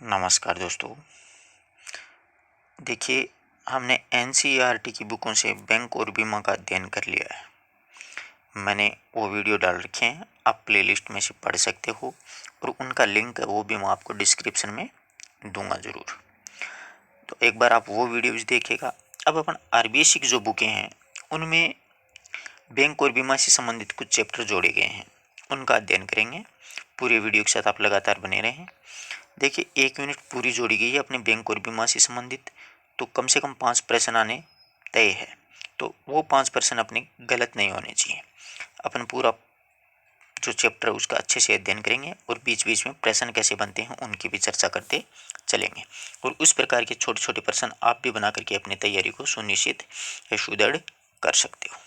नमस्कार दोस्तों। देखिए, हमने एनसीईआरटी की बुकों से बैंक और बीमा का अध्ययन कर लिया है। मैंने वो वीडियो डाल रखे हैं, आप प्लेलिस्ट में से पढ़ सकते हो और उनका लिंक है वो भी मैं आपको डिस्क्रिप्शन में दूंगा ज़रूर। तो एक बार आप वो वीडियोज़ देखिएगा। अब अपन आरबीएससी की जो बुकें हैं उनमें बैंक और बीमा से संबंधित कुछ चैप्टर जोड़े गए हैं, उनका अध्ययन करेंगे। पूरे वीडियो के साथ आप लगातार बने रहें। देखिए, 1 यूनिट पूरी जोड़ी गई है अपने बैंक और बीमा से संबंधित, तो कम से कम 5 प्रश्न आने तय है। तो वो 5 प्रश्न अपने गलत नहीं होने चाहिए। अपन पूरा जो चैप्टर है उसका अच्छे से अध्ययन करेंगे और बीच बीच में प्रश्न कैसे बनते हैं उनकी भी चर्चा करते चलेंगे। और उस प्रकार के छोटे छोटे प्रश्न आप भी बना करके अपनी तैयारी को सुनिश्चित या सुदृढ़ कर सकते हो।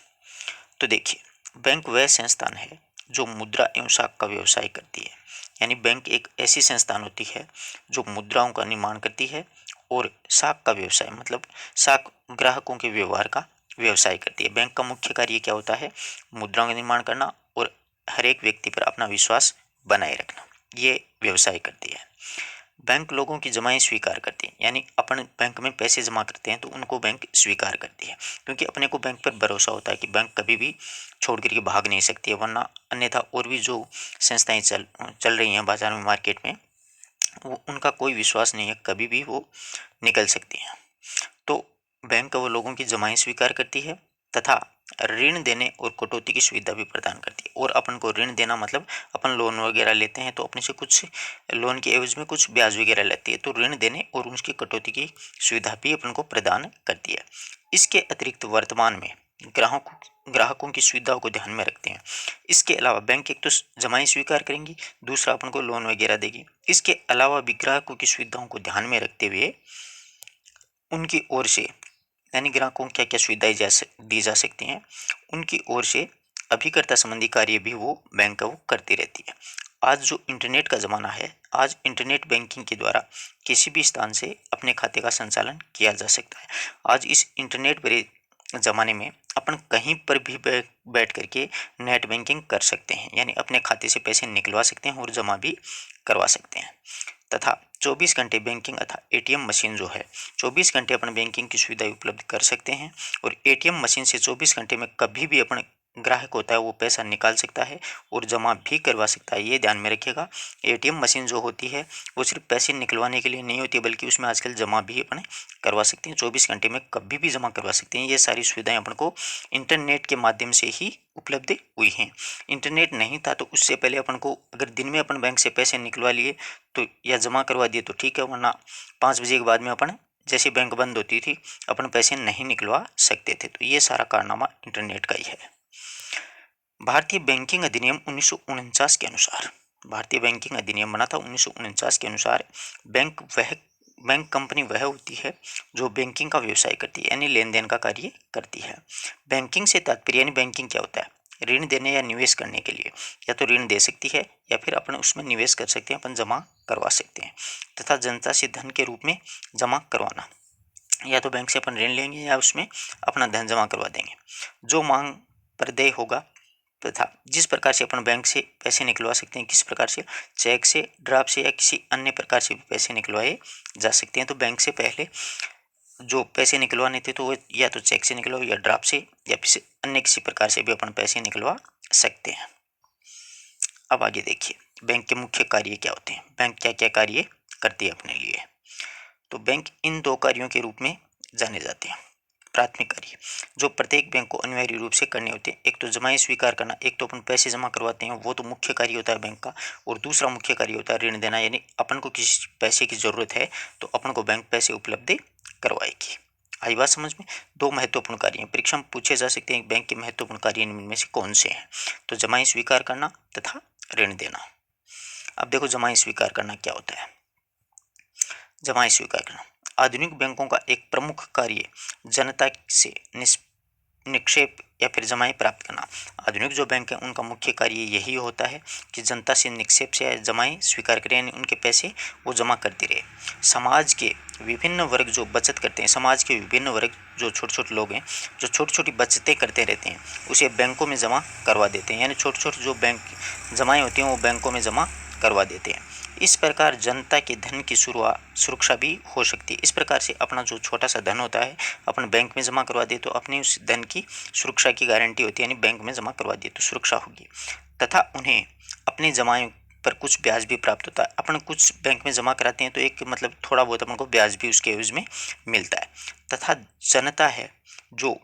तो देखिए, बैंक वह संस्थान है जो मुद्रा एवं शाख का व्यवसाय करती है। यानी बैंक एक ऐसी संस्थान होती है जो मुद्राओं का निर्माण करती है और शाख का व्यवसाय मतलब शाख ग्राहकों के व्यवहार का व्यवसाय करती है। बैंक का मुख्य कार्य क्या होता है? मुद्राओं का निर्माण करना और हर एक व्यक्ति पर अपना विश्वास बनाए रखना, ये व्यवसाय करती है। बैंक लोगों की जमाएं स्वीकार करती है, यानी अपन बैंक में पैसे जमा करते हैं तो उनको बैंक स्वीकार करती है, क्योंकि अपने को बैंक पर भरोसा होता है कि बैंक कभी भी छोड़ करके भाग नहीं सकती है। वरना अन्यथा और भी जो संस्थाएं चल रही हैं बाजार में, मार्केट में, वो उनका कोई विश्वास नहीं है, कभी भी वो निकल सकती हैं। तो बैंक वो लोगों की जमाएं स्वीकार करती है तथा ऋण देने और कटौती की सुविधा भी प्रदान करती है। और अपन को ऋण देना मतलब अपन लोन वगैरह लेते हैं तो अपने से कुछ लोन के एवज में कुछ ब्याज वगैरह लेती है, तो ऋण देने और उसकी कटौती की सुविधा भी अपन को प्रदान करती है। इसके अतिरिक्त वर्तमान में ग्राहकों की सुविधाओं को ध्यान में रखते हैं। इसके अलावा बैंक एक तो जमाएं स्वीकार करेंगी, दूसरा अपन को लोन वगैरह देगी। इसके अलावा भी ग्राहकों की सुविधाओं को ध्यान में रखते हुए उनकी ओर से, यानी ग्राहकों को क्या क्या सुविधाएं दी जा सकती हैं, उनकी ओर से अभिकर्ता संबंधी कार्य भी वो बैंक वो करती रहती है। आज जो इंटरनेट का ज़माना है, आज इंटरनेट बैंकिंग के द्वारा किसी भी स्थान से अपने खाते का संचालन किया जा सकता है। आज इस इंटरनेट भरे ज़माने में अपन कहीं पर भी बैठ करके नेट बैंकिंग कर सकते हैं, यानी अपने खाते से पैसे निकलवा सकते हैं और जमा भी करवा सकते हैं। तथा 24 घंटे बैंकिंग अथा एटीएम मशीन जो है, 24 घंटे अपन बैंकिंग की सुविधा उपलब्ध कर सकते हैं। और एटीएम मशीन से 24 घंटे में कभी भी अपन ग्राहक होता है वो पैसा निकाल सकता है और जमा भी करवा सकता है। ये ध्यान में रखिएगा, एटीएम मशीन जो होती है वो सिर्फ पैसे निकलवाने के लिए नहीं होती है, बल्कि उसमें आजकल जमा भी अपन करवा सकते हैं। 24 घंटे में कभी भी जमा करवा सकते हैं। ये सारी सुविधाएं अपन को इंटरनेट के माध्यम से ही उपलब्ध हुई हैं। इंटरनेट नहीं था तो उससे पहले अपन को अगर दिन में अपन बैंक से पैसे निकलवा लिए तो या जमा करवा दिए तो ठीक है, वरना 5 बजे के बाद में अपन जैसे बैंक बंद होती थी अपन पैसे नहीं निकलवा सकते थे। तो ये सारा कारनामा इंटरनेट का ही है। भारतीय बैंकिंग अधिनियम 1949 के अनुसार, भारतीय बैंकिंग अधिनियम बना था 1949 के अनुसार, बैंक कंपनी वह होती है जो बैंकिंग का व्यवसाय करती है, यानी लेन देन का कार्य करती है। बैंकिंग से तात्पर्य, यानी बैंकिंग क्या होता है? ऋण देने या निवेश करने के लिए या तो ऋण दे सकती है या फिर अपन उसमें निवेश कर सकते हैं, अपन जमा करवा सकते हैं। तथा जनता से धन के रूप में जमा करवाना, या तो बैंक से अपन ऋण लेंगे या उसमें अपना धन जमा करवा देंगे। जो मांग पर देय होगा तथा जिस प्रकार से अपन बैंक से पैसे निकलवा सकते हैं, किस प्रकार से, चेक से, ड्राफ्ट से या किसी अन्य प्रकार से भी पैसे निकलवाए जा सकते हैं। तो बैंक से पहले जो पैसे निकलवाने थे तो वो या तो चेक से निकलवाओ या ड्राफ्ट से या फिर अन्य किसी प्रकार से भी अपन पैसे निकलवा सकते हैं। अब आगे देखिए, बैंक के मुख्य कार्य क्या होते हैं, बैंक क्या क्या कार्य करती है अपने लिए। तो बैंक इन 2 कार्यों के रूप में जाने जाते हैं। प्राथमिक कार्य जो प्रत्येक बैंक को अनिवार्य रूप से करने होते हैं, एक तो जमाएं स्वीकार करना, एक तो अपन पैसे जमा करवाते हैं, वो तो मुख्य कार्य होता है बैंक का। और दूसरा मुख्य कार्य होता है ऋण देना, यानी अपन को किसी पैसे की जरूरत है तो अपन को बैंक पैसे उपलब्ध करवाएगी। आई बात समझ में? 2 महत्वपूर्ण कार्य हैं, परीक्षा में पूछे जा सकते हैं बैंक के महत्वपूर्ण कार्य इनमें से कौन से हैं। तो जमाएं स्वीकार करना तथा ऋण देना। अब देखो, जमाएं स्वीकार करना क्या होता है। जमाएं स्वीकार करना आधुनिक बैंकों का एक प्रमुख कार्य जनता से निक्षेप या फिर जमाएं प्राप्त करना। आधुनिक जो बैंक है उनका मुख्य कार्य यही होता है कि जनता से निक्षेप से जमाएं स्वीकार करें, यानी उनके पैसे वो जमा करते रहे। समाज के विभिन्न वर्ग जो बचत करते हैं, समाज के विभिन्न वर्ग जो छोटे छोटे लोग हैं जो छोटी छोटी बचतें करते रहते हैं, उसे बैंकों में जमा करवा देते हैं, यानी छोटे छोटे जो बैंक जमाएं होती हैं वो बैंकों में जमा करवा देते हैं। इस प्रकार जनता के धन की सुरक्षा भी हो सकती है। इस प्रकार से अपना जो छोटा सा धन होता है अपन बैंक में जमा करवा दे तो अपने उस धन की सुरक्षा की गारंटी होती है, यानी बैंक में जमा करवा दिए तो सुरक्षा होगी, तथा उन्हें अपने जमाए पर कुछ ब्याज भी प्राप्त होता है। अपन कुछ बैंक में जमा कराते हैं तो एक मतलब थोड़ा बहुत अपन को ब्याज भी उसके एवज में मिलता है। तथा जनता है जो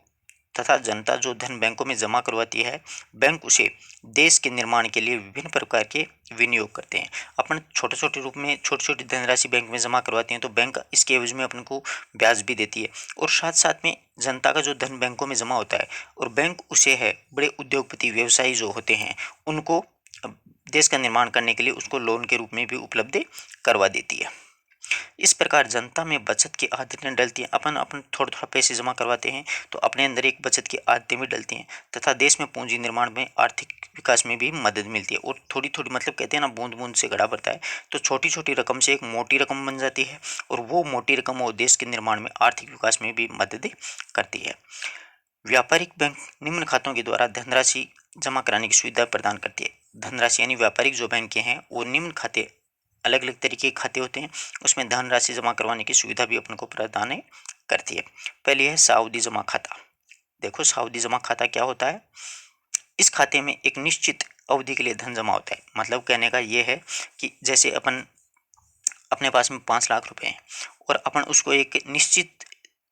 तथा जनता जो धन बैंकों में जमा करवाती है, बैंक उसे देश के निर्माण के लिए विभिन्न प्रकार के विनियोग करते हैं। अपन छोटे छोटे रूप में छोटी छोटी धनराशि बैंक में जमा करवाते हैं तो बैंक इसके एवज में अपन को ब्याज भी देती है, और साथ साथ में जनता का जो धन बैंकों में जमा होता है और बैंक उसे है बड़े उद्योगपति व्यवसायी जो होते हैं उनको देश का निर्माण करने के लिए उसको लोन के रूप में भी उपलब्ध करवा देती है। इस प्रकार जनता में बचत की आदतें डलती हैं। अपन अपन थोड़ा थोड़ा पैसे जमा करवाते हैं तो अपने अंदर एक बचत की आदतें भी डलती हैं, तथा देश में पूंजी निर्माण में आर्थिक विकास में भी मदद मिलती है। और थोड़ी थोड़ी मतलब कहते हैं ना, बूंद बूंद से घड़ा भरता है, तो छोटी छोटी रकम से एक मोटी रकम बन जाती है, और वो मोटी रकम वो देश के निर्माण में आर्थिक विकास में भी मदद करती है। व्यापारिक बैंक निम्न खातों के द्वारा धनराशि जमा कराने की सुविधा प्रदान करती है। धनराशि यानी व्यापारिक जो बैंक हैं वो निम्न खाते, अलग अलग तरीके के खाते होते हैं, उसमें धनराशि जमा करवाने की सुविधा भी अपन को प्रदान करती है। पहली है सावधि जमा खाता। देखो सावधि जमा खाता क्या होता है। इस खाते में एक निश्चित अवधि के लिए धन जमा होता है। मतलब कहने का ये है कि जैसे अपन अपने पास में 5 लाख रुपए हैं और अपन उसको एक निश्चित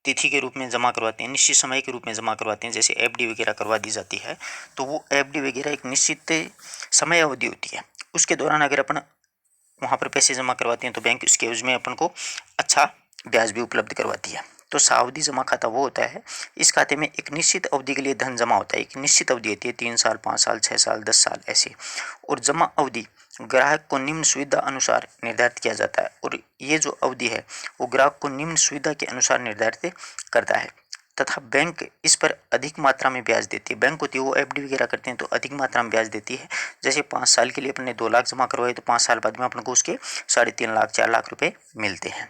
तिथि के रूप में जमा करवाते हैं, निश्चित समय के रूप में जमा करवाते हैं, जैसे एफडी वगैरह करवा दी जाती है, तो वो एफडी वगैरह एक निश्चित समय अवधि होती है। उसके दौरान अगर अपन वहाँ पर पैसे जमा करवाते हैं तो बैंक उसके एवज में अपन को अच्छा ब्याज भी उपलब्ध करवाती है। तो सावधि जमा खाता वो होता है, इस खाते में एक निश्चित अवधि के लिए धन जमा होता है। एक निश्चित अवधि होती है, 3 साल, 5 साल, 6 साल, 10 साल ऐसे, और जमा अवधि ग्राहक को निम्न सुविधा अनुसार निर्धारित किया जाता है। और ये जो अवधि है वो ग्राहक को निम्न सुविधा के अनुसार निर्धारित करता है, तथा बैंक इस पर अधिक मात्रा में ब्याज देती है। बैंक होती है वो एफडी वगैरह करते हैं तो अधिक मात्रा में ब्याज देती है। जैसे 5 साल के लिए अपने 2 लाख जमा करवाए तो 5 साल बाद में अपन को उसके 3.5 लाख 4 लाख रुपए मिलते हैं।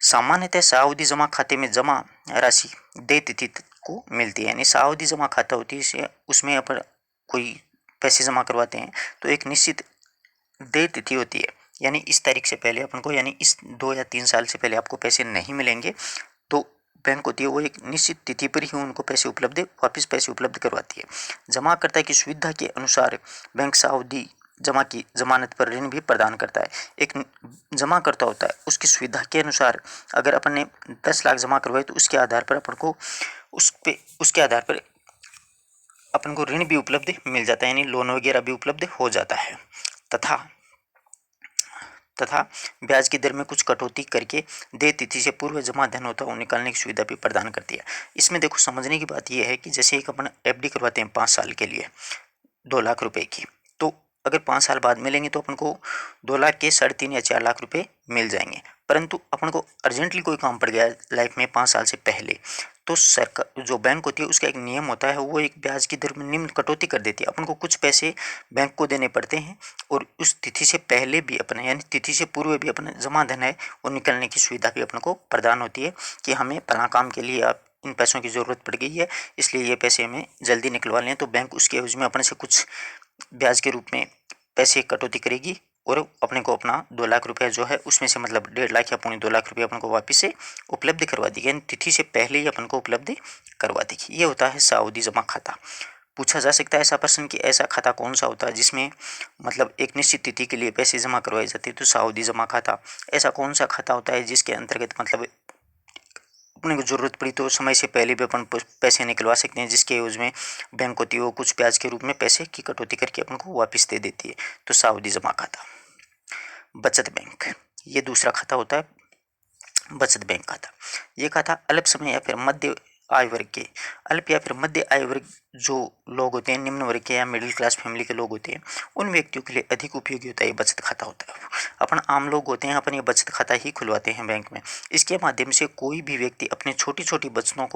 सामान्यतः सावधि जमा खाते में जमा राशि देय तिथि को मिलती है, यानी सावधि जमा खाता होती है उसमें अपन कोई पैसे जमा करवाते हैं तो एक निश्चित देय तिथि होती है, यानी इस तारीख से पहले अपन को, यानी इस 2 या 3 साल से पहले आपको पैसे नहीं मिलेंगे, तो बैंक होती है वो एक निश्चित तिथि पर ही उनको वापस पैसे उपलब्ध करवाती है। जमाकर्ता की सुविधा के अनुसार बैंक सावधि जमा की जमानत पर ऋण भी प्रदान करता है। एक जमाकर्ता होता है उसकी सुविधा के अनुसार अगर अपन ने 10 लाख जमा करवाए तो उसके आधार पर अपन को उसके आधार पर अपन को ऋण भी उपलब्ध मिल जाता है, यानी लोन वगैरह भी उपलब्ध हो जाता है। तथा ब्याज की दर में कुछ कटौती करके देय तिथि से पूर्व जमा धन होता है वो निकालने की सुविधा भी प्रदान करती है। इसमें देखो समझने की बात यह है कि जैसे एक अपन एफडी करवाते हैं 5 साल के लिए 2 लाख रुपए की, तो अगर 5 साल बाद मिलेंगे तो अपन को 2 लाख के 3.5 या 4 लाख रुपए मिल जाएंगे। परंतु अपन को अर्जेंटली कोई काम पड़ गया लाइफ में 5 साल से पहले, तो सरकार जो बैंक होती है उसका एक नियम होता है, वो एक ब्याज की दर में निम्न कटौती कर देती है। अपन को कुछ पैसे बैंक को देने पड़ते हैं और उस तिथि से पहले भी अपने, यानी तिथि से पूर्व भी अपना जमा धन है वो निकलने की सुविधा भी अपन को प्रदान होती है कि हमें फलां काम के लिए आप इन पैसों की ज़रूरत पड़ गई है, इसलिए ये पैसे हमें जल्दी निकलवा लें, तो बैंक उसके एवज में अपने से कुछ ब्याज के रूप में पैसे कटौती करेगी और अपने को अपना 2 लाख रुपए जो है उसमें से मतलब 1.5 लाख या 2.25 लाख रुपए अपन को वापस से उपलब्ध करवा देगी, यानी तिथि से पहले ही अपन को उपलब्ध करवा देगी। ये होता है सावधि जमा खाता। पूछा जा सकता है ऐसा प्रश्न कि ऐसा खाता कौन सा होता है जिसमें मतलब एक निश्चित तिथि के लिए पैसे जमा करवाए जाते हैं, तो सावधि जमा खाता ऐसा कौन सा खाता होता है जिसके अंतर्गत मतलब अपने को ज़रूरत पड़ी तो समय से पहले भी अपन पैसे निकलवा सकते हैं, जिसके यूज़ में बैंक होती है वो कुछ ब्याज के रूप में पैसे की कटौती करके अपन को वापस दे देती है। तो सावधि जमा खाता। बचत बैंक, ये दूसरा खाता होता है बचत बैंक खाता। ये खाता अल्प समय या फिर मध्य आय वर्ग के, अल्प या फिर मध्य आय वर्ग जो लोग होते हैं, निम्न वर्ग के या मिडिल क्लास फैमिली के लोग होते हैं, उन व्यक्तियों के लिए अधिक उपयोगी होता है ये बचत खाता होता है। अपन आम लोग होते हैं, अपन ये बचत खाता ही खुलवाते हैं बैंक में। इसके माध्यम से कोई भी व्यक्ति अपने छोटी छोटी बचतों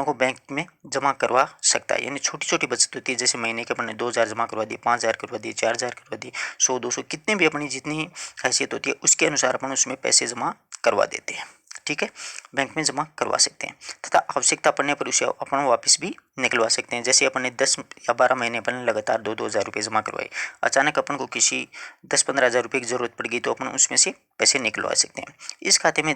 को बैंक में जमा करवा सकता है, यानी छोटी छोटी बचत होती है, जैसे महीने के अपन ने 2,000 जमा करवा दिए, 5,000 करवा दिए, 4,000 करवा दिए, 100, 200 कितने भी अपनी जितनी हैसियत होती है उसके अनुसार अपन उसमें पैसे जमा करवा देते हैं। ठीक है, बैंक में जमा करवा सकते हैं तथा आवश्यकता पड़ने पर उसे अपन वापस भी निकलवा सकते हैं। जैसे अपन ने 10 या 12 महीने अपन लगातार 2-2 हज़ार रुपये जमा करवाए, अचानक अपन को किसी 10-15 हज़ार रुपये की ज़रूरत पड़ गई तो अपन उसमें से पैसे निकलवा सकते हैं। इस खाते में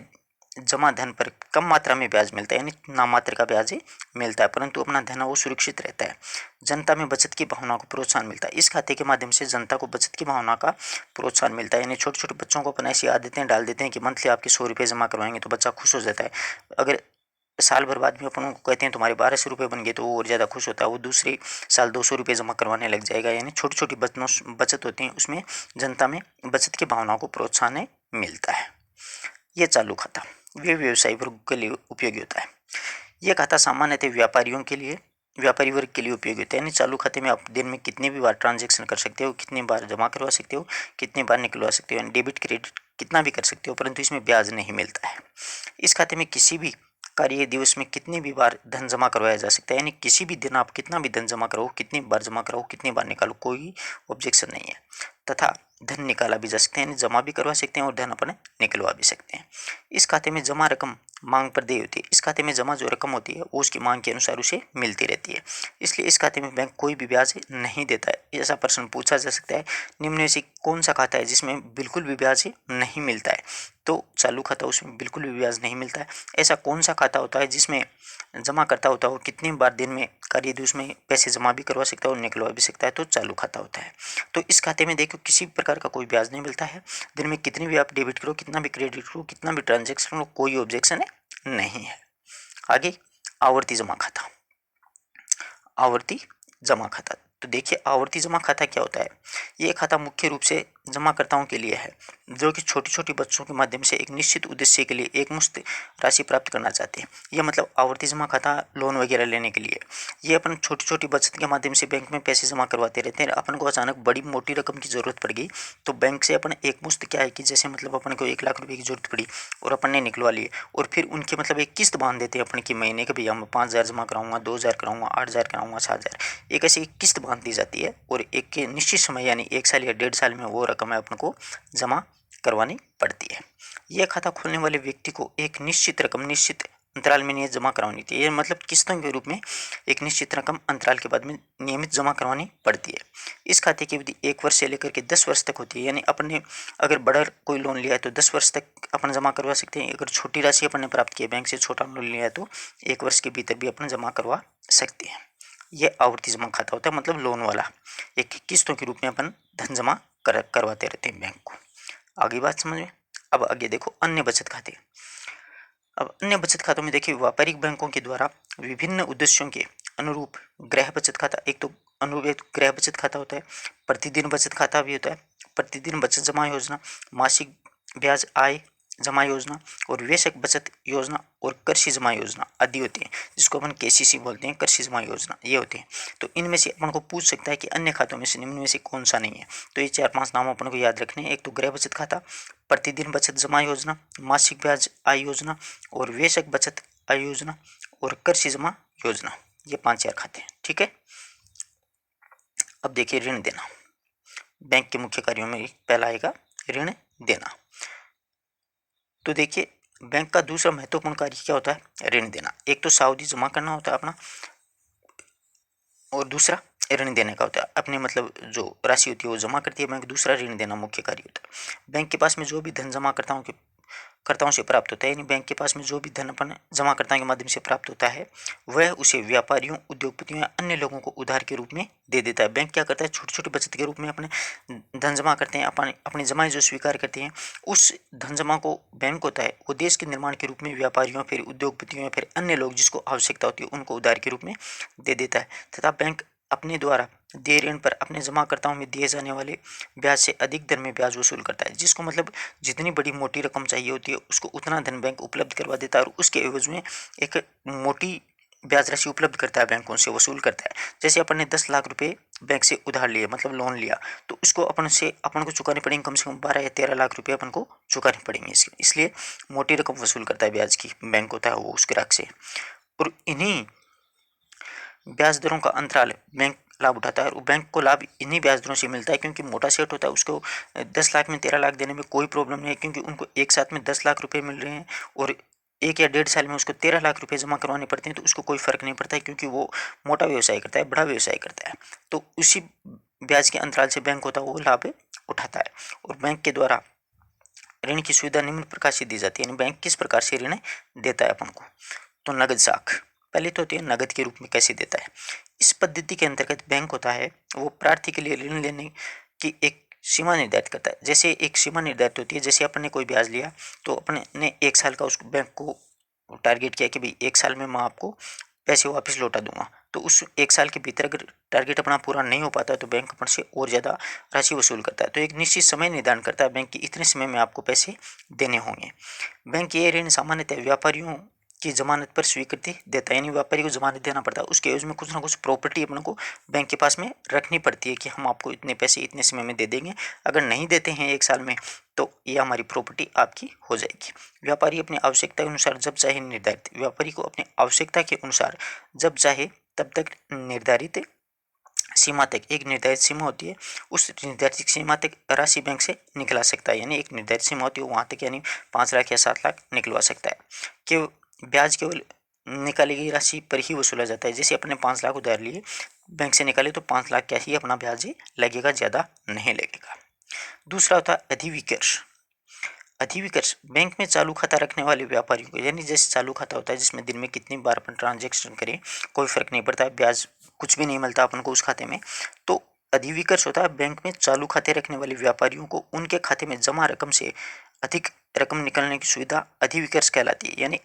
जमा धन पर कम मात्रा में ब्याज मिलता है, यानी नामात्र का ब्याज ही मिलता है, परंतु अपना धन वो सुरक्षित रहता है। जनता में बचत की भावना को प्रोत्साहन मिलता है। इस खाते के माध्यम से जनता को बचत की भावना का प्रोत्साहन मिलता है, यानी छोटे छोटे बच्चों को अपन ऐसी आदतें डाल देते हैं कि मंथली आपके 100 रुपये जमा करवाएंगे तो बच्चा खुश हो जाता है। अगर साल भर बाद में अपन उनको कहते हैं तुम्हारे 1200 रुपये बन गए तो वो और ज़्यादा खुश होता है, वो दूसरे साल 200 रुपये जमा करवाने लग जाएगा। यानी छोटी छोटी बचत होती है, उसमें जनता में बचत की भावना को प्रोत्साहन मिलता है। ये चालू खाता वे व्यवसायी वर्ग के लिए उपयोगी होता है। यह खाता सामान्यतः व्यापारी वर्ग के लिए उपयोगी होता है। यानी चालू खाते में आप दिन में कितने भी बार ट्रांजैक्शन कर सकते हो, कितनी बार जमा करवा सकते हो, कितनी बार निकलवा सकते हो, यानी डेबिट क्रेडिट कितना भी कर सकते हो, परंतु इसमें ब्याज नहीं मिलता है। इस खाते में किसी भी कार्य दिवस में कितनी भी बार धन जमा करवाया जा सकता है, यानी किसी भी दिन आप कितना भी धन जमा कराओ, कितनी बार जमा कराओ, कितनी बार निकालो, कोई ऑब्जेक्शन नहीं है। तथा धन निकाला भी जा सकते हैं, यानी जमा भी करवा सकते हैं और धन अपने निकलवा भी सकते हैं। इस खाते में जमा रकम मांग पर देय होती है। इस खाते में जमा जो रकम होती है वो उसकी मांग के अनुसार उसे मिलती रहती है, इसलिए इस खाते में बैंक कोई भी ब्याज नहीं देता है। ऐसा प्रश्न पूछा जा सकता है, निम्न में से कौन सा खाता है जिसमें बिल्कुल भी ब्याज नहीं मिलता है? तो चालू खाता, उसमें बिल्कुल भी ब्याज नहीं मिलता है। ऐसा कौन सा खाता होता है जिसमें जमा करता होता है वो कितनी बार दिन में कार्य दिवस में पैसे जमा भी करवा सकता है और निकलवा भी सकता है? तो चालू खाता होता है। तो इस खाते में देखो किसी भी प्रकार का कोई ब्याज नहीं मिलता है। दिन में कितनी भी आप डेबिट करो, कितना भी क्रेडिट करो, कितना भी ट्रांजेक्शन करो, कोई ऑब्जेक्शन नहीं है। आगे आवर्ती जमा खाता। आवर्ती जमा खाता, तो देखिए आवर्ती जमा खाता क्या होता है। ये खाता मुख्य रूप से जमाकर्ताओं के लिए है जो कि छोटी छोटी बच्चों के माध्यम से एक निश्चित उद्देश्य के लिए एक मुश्त राशि प्राप्त करना चाहते हैं। यह मतलब आवर्ती जमा खाता लोन वगैरह लेने के लिए, ये अपन छोटी छोटी बचत के माध्यम से बैंक में पैसे जमा करवाते रहते हैं। अपन को अचानक बड़ी मोटी रकम की जरूरत पड़ गई तो बैंक से अपन एक मुश्त क्या है कि जैसे मतलब अपन को 1 लाख रुपये की जरूरत पड़ी और अपन ने निकलवा लिए और फिर उनके मतलब एक किस्त बांध देते हैं अपन की महीने के, भैया मैं 5,000 जमा कराऊंगा, 2,000 कराऊंगा, 8,000 कराऊंगा, 7,000, एक ऐसी किस्त बांध दी जाती है और एक निश्चित समय यानी 1 साल या 1.5 साल में वो रकम है अपन को जमा करवानी पड़ती है। यह खाता खोलने वाले व्यक्ति को एक निश्चित रकम निश्चित अंतराल में नियत जमा करवानी थी। ये मतलब किस्तों के रूप में एक निश्चित रकम अंतराल के बाद में नियमित जमा करवानी पड़ती है। इस खाते की अवधि 1 वर्ष से लेकर के 10 वर्ष तक होती है, यानी अपन ने अगर बड़ा कोई लोन लिया है तो 10 वर्ष तक अपन जमा करवा सकते हैं। अगर छोटी राशि अपन ने प्राप्त की है बैंक से, छोटा लोन लिया है तो 1 वर्ष के भीतर भी अपन जमा करवा सकते हैं। यह आवर्ती जमा खाता होता है, मतलब लोन वाला, एक किस्तों के रूप में अपन धन जमा करवाते रहते हैं बैंक को। आगे बात समझ में। अब आगे देखो अन्य बचत खाते। अब अन्य बचत खातों में देखिए व्यापारिक बैंकों के द्वारा विभिन्न उद्देश्यों के अनुरूप गृह बचत खाता, एक तो अनुरूप एक गृह बचत खाता होता है, प्रतिदिन बचत खाता भी होता है, प्रतिदिन बचत जमा योजना, मासिक ब्याज आय जमा योजना और वेशक बचत योजना और कृषि जमा योजना आदि होती है, जिसको अपन केसीसी बोलते हैं, कृषि जमा योजना, ये होते हैं। तो इनमें से अपन को पूछ सकता है कि अन्य खातों में से निम्न में से कौन सा नहीं है। तो ये 4-5 नाम अपन को याद रखने हैं। एक तो गृह बचत खाता, प्रतिदिन बचत जमा योजना, मासिक ब्याज आय योजना और वेशक बचत आय योजना और कृषि जमा योजना, ये 5-4 खाते हैं। ठीक है। अब देखिए ऋण देना। बैंक के मुख्य कार्यों में पहला आएगा ऋण देना। तो देखिए बैंक का दूसरा महत्वपूर्ण कार्य क्या होता है? ऋण देना। एक तो सावधि जमा करना होता है अपना, और दूसरा ऋण देने का होता है। अपने मतलब जो राशि होती है वो जमा करती है बैंक, दूसरा ऋण देना मुख्य कार्य होता है। बैंक के पास में जो भी धन जमाकर्ताओं से प्राप्त होता है, यानी बैंक के पास में जो भी धन अपन जमाकर्ताओं के माध्यम से प्राप्त होता है वह उसे व्यापारियों, उद्योगपतियों या अन्य लोगों को उधार के रूप में दे देता है। बैंक क्या करता है, छोटी छोटी बचत के रूप में अपने धन जमा करते हैं, अपनी जमाएं जो स्वीकार करते हैं, उस धन जमा को बैंक होता है वो देश के निर्माण के रूप में व्यापारियों, फिर उद्योगपतियों या फिर अन्य लोग जिसको आवश्यकता होती है उनको उधार के रूप में दे देता है। तथा बैंक अपने द्वारा दिए ऋण पर अपने जमाकर्ताओं में दिए जाने वाले ब्याज से अधिक दर में ब्याज वसूल करता है, जिसको मतलब जितनी बड़ी मोटी रकम चाहिए होती है उसको उतना धन बैंक उपलब्ध करवा देता है और उसके एवज में एक मोटी ब्याज राशि उपलब्ध करता है, बैंक उनसे वसूल करता है। जैसे अपन ने 10 लाख रुपए बैंक से उधार लिए, मतलब लोन लिया, तो उसको अपन को चुकाने पड़ेंगे कम से कम 12 या 13 लाख रुपए अपन को चुकाने पड़ेंगे। इसलिए मोटी रकम वसूल करता है ब्याज की बैंक होता है वो उस ग्राहक से, और इन्हीं ब्याज दरों का अंतराल बैंक लाभ उठाता है। और बैंक को लाभ इन्हीं ब्याज दरों से मिलता है, क्योंकि मोटा सेठ होता है उसको 10 लाख में 13 लाख देने में कोई प्रॉब्लम नहीं है, क्योंकि उनको एक साथ में 10 लाख रुपए मिल रहे हैं और 1 या 1.5 साल में उसको 13 लाख रुपए जमा करवाने पड़ते हैं, तो उसको कोई फर्क नहीं पड़ता है, क्योंकि वो मोटा व्यवसाय करता है, बड़ा व्यवसाय करता है। तो उसी ब्याज के अंतराल से बैंक होता है वो लाभ उठाता है। और बैंक के द्वारा ऋण की सुविधा निम्न प्रकार से दी जाती है, यानी बैंक किस प्रकार से ऋण देता है अपन को। तो नगद साख पहले तो होती है, नगद के रूप में कैसे देता है। इस पद्धति के अंतर्गत बैंक होता है वो प्रार्थी के लिए ऋण लेने की एक सीमा निर्धारित करता है। जैसे एक सीमा निर्धारित होती है, जैसे अपन ने कोई ब्याज लिया तो अपने ने 1 साल का उस बैंक को टारगेट किया कि भाई 1 साल में मैं आपको पैसे वापस लौटा दूंगा। तो उस 1 साल के भीतर अगर टारगेट अपना पूरा नहीं हो पाता तो बैंक अपन से और ज़्यादा राशि वसूल करता है। तो एक निश्चित समय निर्धारण करता है बैंक की, इतने समय में आपको पैसे देने होंगे। बैंक ये ऋण सामान्यतः व्यापारियों की जमानत पर स्वीकृति देता है, यानी व्यापारी को जमानत देना पड़ता है, उसके एवज में कुछ ना कुछ प्रॉपर्टी अपने को बैंक के पास में रखनी पड़ती है कि हम आपको इतने पैसे इतने समय में दे देंगे। अगर नहीं देते हैं 1 साल में तो ये हमारी प्रॉपर्टी आपकी हो जाएगी। व्यापारी अपनी आवश्यकता के अनुसार जब चाहे निर्धारित, व्यापारी को अपनी आवश्यकता के अनुसार जब चाहे तब तक निर्धारित सीमा तक, एक निर्धारित सीमा होती है, उस निर्धारित सीमा तक राशि बैंक से निकला सकता है। यानी एक निर्धारित सीमा होती है वहाँ तक, यानी 5 लाख या 7 लाख निकलवा सकता है। कि ब्याज केवल निकाली गई राशि पर ही वसूला जाता है। जैसे अपने 5 लाख उधार लिए बैंक से निकाले तो 5 लाख क्या ही अपना ब्याज ही लगेगा, ज़्यादा नहीं लगेगा। दूसरा होता है अधिविकर्ष। अधिविकर्ष बैंक में चालू खाता रखने वाले व्यापारियों को, यानी जैसे चालू खाता होता है जिसमें दिन में कितनी बार अपन ट्रांजेक्शन करें कोई फर्क नहीं पड़ता है, ब्याज कुछ भी नहीं मिलता अपन को उस खाते में। तो अधिविकर्ष होता है बैंक में चालू खाते रखने वाले व्यापारियों को उनके खाते में जमा रकम से अधिक रकम निकलने की सुविधा अधिविकर्ष कहलाती है। यानी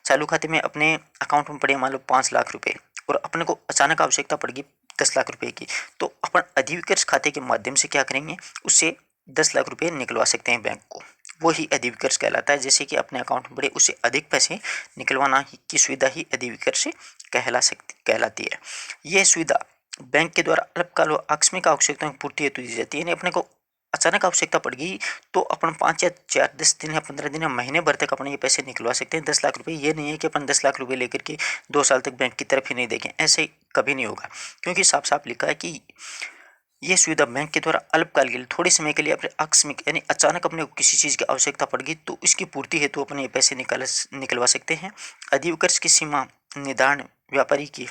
चालू खाते में अपने अकाउंट में पड़े मान लो 5 लाख रुपए और अपने को अचानक आवश्यकता पड़ेगी 10 लाख रुपए की, तो अपन अधिविकर्ष खाते के माध्यम से क्या करेंगे, उससे 10 लाख रुपए निकलवा सकते हैं बैंक को। वो ही अधिविकर्ष कहलाता है। जैसे कि अपने अकाउंट में पड़े उससे अधिक पैसे निकलवाना की सुविधा ही अधिविकर्ष कहलाती है। यह सुविधा बैंक के द्वारा अल्पकाल व आकस्मिक आवश्यकताओं की पूर्ति हेतु दी जाती है। यानी अपने को अचानक आवश्यकता पड़ गई तो अपन 5 या 4 10 दिन या 15 दिन या महीने भर तक अपने ये पैसे निकलवा सकते हैं 10 लाख रुपए। ये नहीं है कि अपन 10 लाख रुपए लेकर के 2 साल तक बैंक की तरफ ही नहीं देखें, ऐसे कभी नहीं होगा, क्योंकि साफ साफ लिखा है कि ये सुविधा बैंक के द्वारा अल्पकाल के लिए थोड़े समय के लिए अपने आकस्मिक यानी अचानक अपने को किसी चीज़ की आवश्यकता पड़ गई तो इसकी पूर्ति हेतु अपने ये पैसे निकलवा सकते हैं। अधिविकर्ष की सीमा निर्धारण व्यापारी की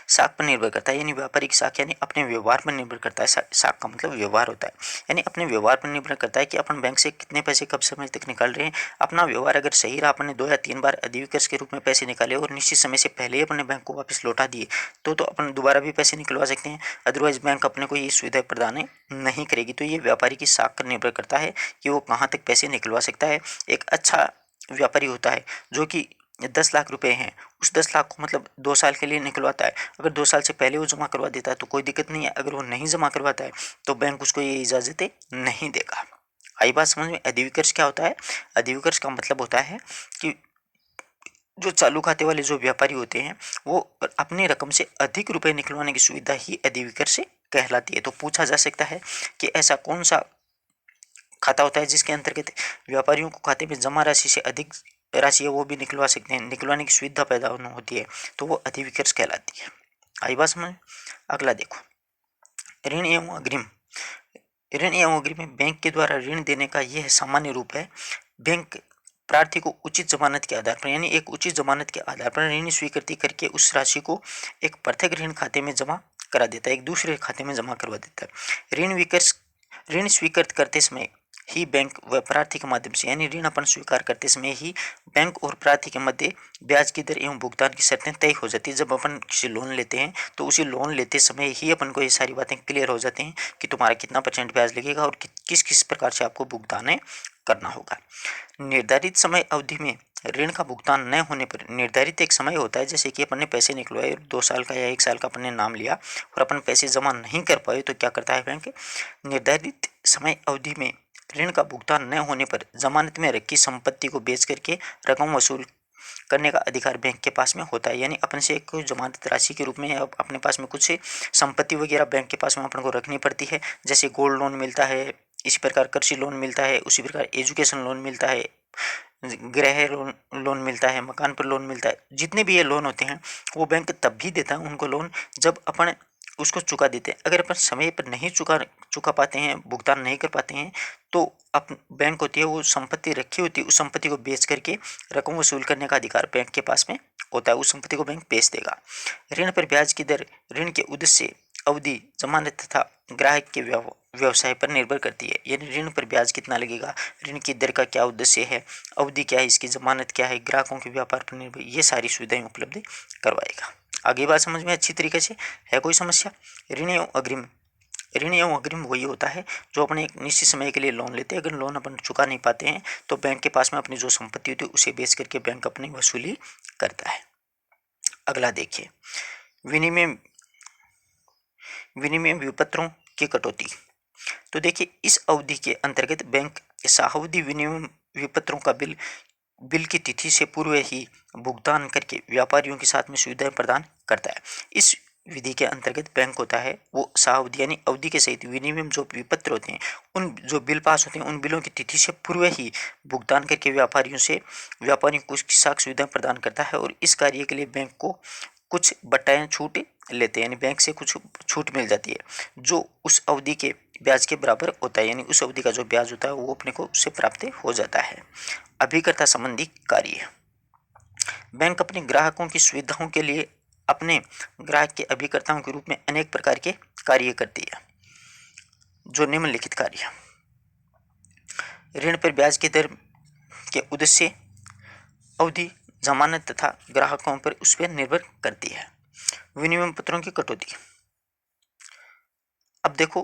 साख पर निर्भर करता है, यानी व्यापारी की साख यानी अपने व्यवहार पर निर्भर करता है। साख का मतलब व्यवहार होता है, यानी अपने व्यवहार पर निर्भर करता है कि अपन बैंक से कितने पैसे कब समय तक निकाल रहे हैं। अपना व्यवहार अगर सही रहा, अपने 2 या 3 बार अधिविकर्ष के रूप में पैसे निकाले और निश्चित समय से पहले ही अपने बैंक को वापस लौटा दिए तो अपन दोबारा भी पैसे निकलवा सकते हैं। अदरवाइज बैंक अपने को ये सुविधा प्रदान नहीं करेगी। तो ये व्यापारी की साख पर निर्भर करता है कि वो कहाँ तक पैसे निकलवा सकता है। एक अच्छा व्यापारी होता है जो कि 10 लाख रुपए हैं, उस 10 लाख को मतलब 2 साल के लिए निकलवाता है। अगर 2 साल से पहले वो जमा करवा देता है तो कोई दिक्कत नहीं है, अगर वो नहीं जमा करवाता है तो बैंक उसको ये इजाज़तें नहीं देगा। आई बात समझ में। अधिविकर्ष क्या होता है? अधिविकर्ष का मतलब होता है कि जो चालू खाते वाले जो व्यापारी होते हैं वो अपनी रकम से अधिक रुपए निकलवाने की सुविधा ही अधिविकर्ष कहलाती है। तो पूछा जा सकता है कि ऐसा कौन सा खाता होता है जिसके अंतर्गत व्यापारियों को खाते में जमा राशि से अधिक राशि है वो भी निकलवा सकते हैं, निकलवाने की सुविधा पैदा होती है, तो वो अधिविकर्ष कहलाती है। आई बात समझ। अगला देखो, ऋण एवं अग्रिम। ऋण एवं अग्रिम में बैंक के द्वारा ऋण देने का यह सामान्य रूप है। बैंक प्रार्थी को उचित जमानत के आधार पर यानी एक उचित जमानत के आधार पर ऋण स्वीकृति करके उस राशि को एक पृथक ऋण खाते में जमा करा देता है, एक दूसरे खाते में जमा करवा देता है। ऋण स्वीकृत करते समय ही बैंक व प्रार्थी के माध्यम से यानी ऋण अपन स्वीकार करते समय ही बैंक और प्रार्थी के मध्य ब्याज की दर एवं भुगतान की शर्तें तय हो जाती है। जब अपन किसी लोन लेते हैं तो उसी लोन लेते समय ही अपन को ये सारी बातें क्लियर हो जाती हैं कि तुम्हारा कितना % ब्याज लगेगा और किस किस प्रकार से आपको भुगतान करना होगा। निर्धारित समय अवधि में ऋण का भुगतान न होने पर निर्धारित एक समय होता है, जैसे कि अपन ने पैसे निकलवाए 2 साल का या 1 साल का अपन ने नाम लिया और अपन पैसे जमा नहीं कर पाए तो क्या करता है बैंक, निर्धारित समय अवधि में ऋण का भुगतान न होने पर जमानत में रखी संपत्ति को बेच करके रकम वसूल करने का अधिकार बैंक के पास में होता है। यानी अपन से एक जमानत राशि के रूप में अपने पास में कुछ संपत्ति वगैरह बैंक के पास में अपन को रखनी पड़ती है। जैसे गोल्ड लोन मिलता है, इसी प्रकार कृषि लोन मिलता है, उसी प्रकार एजुकेशन लोन मिलता है, गृह लोन मिलता है, मकान पर लोन मिलता है। जितने भी ये लोन होते हैं वो बैंक तब भी देता है उनको लोन जब अपन उसको चुका देते हैं। अगर अपन समय पर नहीं चुका पाते हैं, भुगतान नहीं कर पाते हैं, तो अप बैंक होती है वो संपत्ति रखी होती है, उस संपत्ति को बेच करके रकम वसूल करने का अधिकार बैंक के पास में होता है। उस संपत्ति को बैंक बेच देगा। ऋण पर ब्याज की दर ऋण के उद्देश्य, अवधि, जमानत तथा ग्राहक के व्यवसाय पर निर्भर करती है। यानी ऋण पर ब्याज कितना लगेगा, ऋण की दर का क्या उद्देश्य है, अवधि क्या है, इसकी जमानत क्या है, ग्राहकों के व्यापार पर निर्भर, ये सारी सुविधाएं उपलब्ध करवाएगा। आगे बात समझ में अच्छी तरीके से है? कोई समस्या? ऋण एवं अग्रिम। ऋण एवं अग्रिम वही होता है जो अपने एक निश्चित समय के लिए लोन लेते हैं। अगर लोन अपन चुका नहीं पाते हैं तो बैंक के पास में अपनी जो संपत्ति होती है उसे बेच करके बैंक अपनी वसूली करता है। अगला देखिए, विनिमय विनिमय विपत्रों की कटौती। तो देखिए, इस अवधि के अंतर्गत बैंक सावधि विनिमय विपत्रों का बिल की तिथि से पूर्व ही भुगतान करके व्यापारियों के साथ में सुविधाएं प्रदान करता है। इस विधि के अंतर्गत बैंक होता है वो सावधि यानी अवधि के सहित विनिमय जो विपत्र होते हैं, उन जो बिल पास होते हैं उन बिलों की तिथि से पूर्व ही भुगतान करके व्यापारियों को उसकी साख सुविधाएं प्रदान करता है। और इस कार्य के लिए बैंक को कुछ बटाएं छूट लेते हैं, यानी बैंक से कुछ छूट मिल जाती है जो उस अवधि के ब्याज के बराबर होता है। यानी उस अवधि का जो ब्याज होता है वो अपने को उससे प्राप्त हो जाता है। अभिकर्ता संबंधी कार्य। बैंक अपने ग्राहकों की सुविधाओं के लिए अपने ग्राहक के अभिकर्ताओं के रूप में अनेक प्रकार के कार्य करती है। जो निम्नलिखित कार्य ऋण पर ब्याज की दर के उद्देश्य, अवधि, जमानत तथा ग्राहकों पर उस पर निर्भर करती है। विनिमय पत्रों की कटौती। अब देखो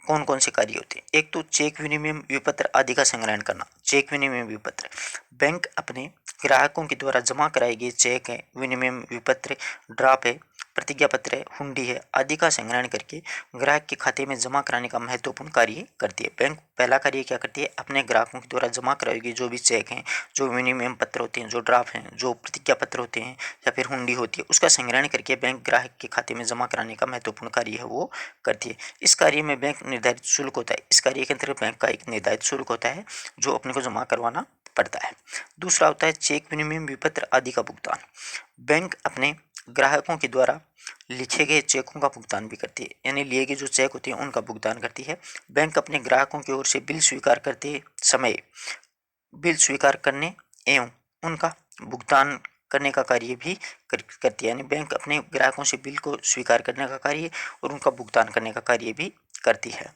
कौन कौन से कार्य होते हैं। एक तो चेक विनिमय विपत्र आदि का संग्रहण करना। चेक विनिमय विपत्र, बैंक अपने ग्राहकों के द्वारा जमा कराए गए चेक है, विनिमय विपत्र, ड्राफ्ट है, प्रतिज्ञा पत्र है, हुंडी है आदि का संग्रहण करके ग्राहक के खाते में जमा कराने का महत्वपूर्ण कार्य करती है। बैंक पहला कार्य क्या करती है, अपने ग्राहकों के द्वारा जमा कराए गए जो भी चेक हैं, जो विनिमय पत्र होते हैं, जो ड्राफ्ट हैं, जो प्रतिज्ञा पत्र होते हैं या फिर हुंडी होती है, उसका संग्रहण करके बैंक ग्राहक के खाते में जमा कराने का महत्वपूर्ण कार्य है वो करती है। इस कार्य में बैंक निर्धारित शुल्क होता है। इस कार्य के अंतर्गत बैंक का एक निर्धारित शुल्क होता है जो अपने को जमा करवाना पड़ता है। दूसरा होता है चेक विनिमय विपत्र आदि का भुगतान। बैंक अपने ग्राहकों के द्वारा लिखे गए चेकों का भुगतान भी करती है, यानी लिए गए जो चेक होते हैं उनका भुगतान करती है। बैंक अपने ग्राहकों की ओर से बिल स्वीकार करते समय बिल स्वीकार करने एवं उनका भुगतान करने का कार्य भी करती है। यानी बैंक अपने ग्राहकों से बिल को स्वीकार करने का कार्य और उनका भुगतान करने का कार्य भी करती है।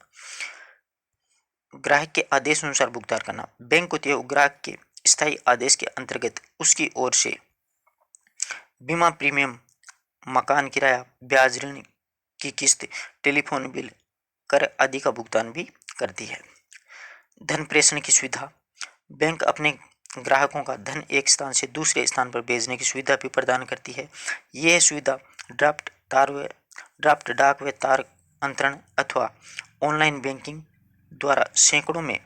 ग्राहक के आदेश अनुसार भुगतान करना। बैंक होती है वो ग्राहक के स्थायी आदेश के अंतर्गत उसकी ओर से बीमा प्रीमियम, मकान किराया, ब्याज, ऋण की किस्त, टेलीफोन बिल, कर आदि का भुगतान भी करती है। धन प्रेषण की सुविधा। बैंक अपने ग्राहकों का धन एक स्थान से दूसरे स्थान पर भेजने की सुविधा भी प्रदान करती है। यह सुविधा ड्राफ्ट, डाक व तार अंतरण अथवा ऑनलाइन बैंकिंग द्वारा सैकड़ों में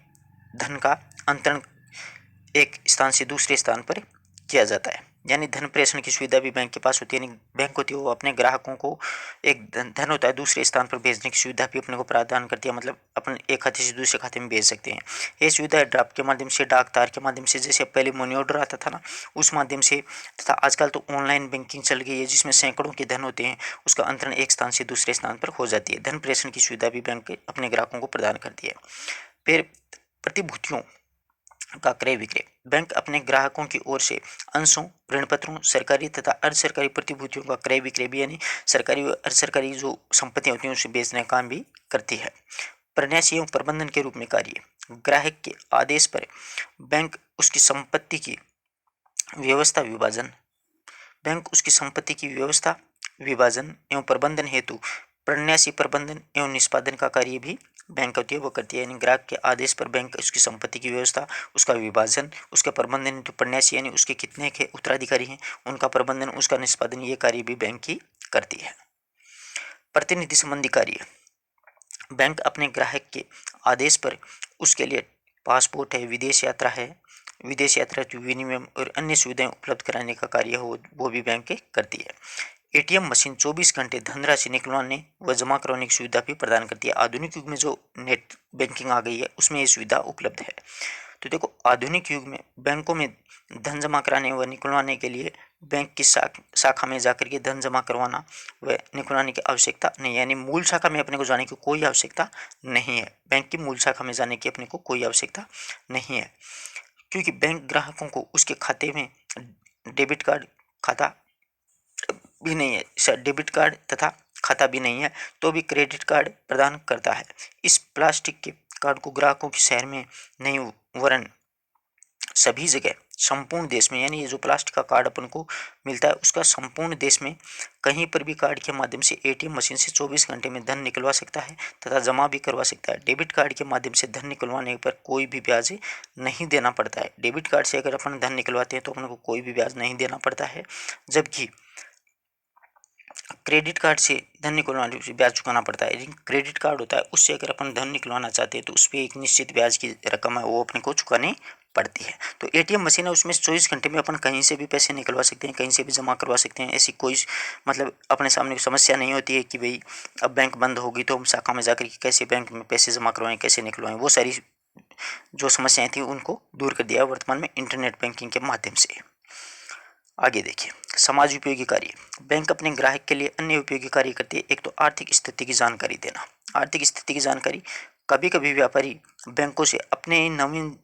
धन का अंतरण एक स्थान से दूसरे स्थान पर किया जाता है। यानी धन प्रेषण की सुविधा भी बैंक के पास होती है। यानी बैंक होती है वो अपने ग्राहकों को एक धन होता है दूसरे स्थान पर भेजने की सुविधा भी अपने को प्रदान करती है। मतलब अपन एक खाते से दूसरे खाते में भेज सकते हैं। ये सुविधा ड्राफ्ट के माध्यम से, डाक तार के माध्यम से, जैसे पहले मनी ऑर्डर आता था ना उस माध्यम से, तथा आजकल तो ऑनलाइन बैंकिंग चल गई है जिसमें सैकड़ों के धन होते हैं, उसका अंतरण एक स्थान से दूसरे स्थान पर हो जाती है। धन प्रेषण की सुविधा भी बैंक अपने ग्राहकों को प्रदान करती है। फिर प्रतिभूतियों का क्रय विक्रय। बैंक अपने ग्राहकों की ओर से अंशों, ऋण पत्रों, सरकारी तथा अर्ध सरकारी प्रतिभूतियों का क्रय विक्रय भी, यानी सरकारी व अर्ध सरकारी जो संपत्तियां होती हैं उसे बेचने का काम भी करती है। प्रन्यास एवं प्रबंधन के रूप में कार्य। ग्राहक के आदेश पर बैंक उसकी संपत्ति की व्यवस्था विभाजन बैंक उसकी संपत्ति की व्यवस्था, विभाजन एवं प्रबंधन हेतु प्रन्यासी प्रबंधन एवं निष्पादन का कार्य भी बैंक होती है वो करती है। यानी ग्राहक के आदेश पर बैंक उसकी संपत्ति की व्यवस्था, उसका विभाजन, उसका प्रबंधन हेतु प्रन्यासी यानी उसके कितने के उत्तराधिकारी हैं उनका प्रबंधन, उसका निष्पादन, ये कार्य भी बैंक ही करती है। प्रतिनिधि संबंधी कार्य। बैंक अपने ग्राहक के आदेश पर उसके लिए पासपोर्ट है, विदेश यात्रा की विनिमय और अन्य सुविधाएं उपलब्ध कराने का कार्य हो वो भी बैंक करती है। एटीएम मशीन 24 घंटे धनराशि निकलवाने व जमा करवाने की सुविधा भी प्रदान करती है। आधुनिक युग में जो नेट बैंकिंग आ गई है उसमें ये सुविधा उपलब्ध है। तो देखो, आधुनिक युग में बैंकों में धन जमा कराने व निकलवाने के लिए बैंक की शाखा में जाकर के धन जमा करवाना व निकलवाने की आवश्यकता नहीं है, यानी मूल शाखा में अपने को जाने की कोई आवश्यकता नहीं है। बैंक की मूल शाखा में जाने की अपने को कोई आवश्यकता नहीं है, क्योंकि बैंक ग्राहकों को उसके खाते में डेबिट कार्ड खाता भी नहीं है, डेबिट कार्ड तथा खाता भी नहीं है, तो भी क्रेडिट कार्ड प्रदान करता है। इस प्लास्टिक के कार्ड को ग्राहकों के शहर में नहीं वरन सभी जगह संपूर्ण देश में, यानी ये जो प्लास्टिक का कार्ड अपन को मिलता है उसका संपूर्ण देश में कहीं पर भी कार्ड के माध्यम से एटीएम मशीन से 24 घंटे में धन निकलवा सकता है तथा जमा भी करवा सकता है। डेबिट कार्ड के माध्यम से धन निकलवाने पर कोई भी ब्याज नहीं देना पड़ता है। डेबिट कार्ड से अगर अपन धन निकलवाते हैं तो अपन को कोई भी ब्याज नहीं देना पड़ता है, जबकि क्रेडिट कार्ड से धन निकलवाने से ब्याज चुकाना पड़ता है। लेकिन क्रेडिट कार्ड होता है उससे अगर अपन धन निकलवाना चाहते हैं तो उस पर एक निश्चित ब्याज की रकम है वो अपने को चुकानी पड़ती है। तो एटीएम मशीन है उसमें 24 घंटे में अपन कहीं से भी पैसे निकलवा सकते हैं, कहीं से भी जमा करवा सकते हैं। ऐसी कोई मतलब अपने सामने समस्या नहीं होती है कि भाई अब बैंक बंद होगी तो हम शाखा में जाकर के कैसे बैंक में पैसे जमा करवाएं, कैसे निकलवाएं। वो सारी जो समस्याएं थी उनको दूर कर दिया वर्तमान में इंटरनेट बैंकिंग के माध्यम से। आगे देखिए, समाज उपयोगी कार्य। बैंक अपने ग्राहक के लिए अन्य उपयोगी कार्य करते हैं। एक तो आर्थिक स्थिति की जानकारी देना। आर्थिक स्थिति की जानकारी, कभी कभी व्यापारी बैंकों से अपने नवीन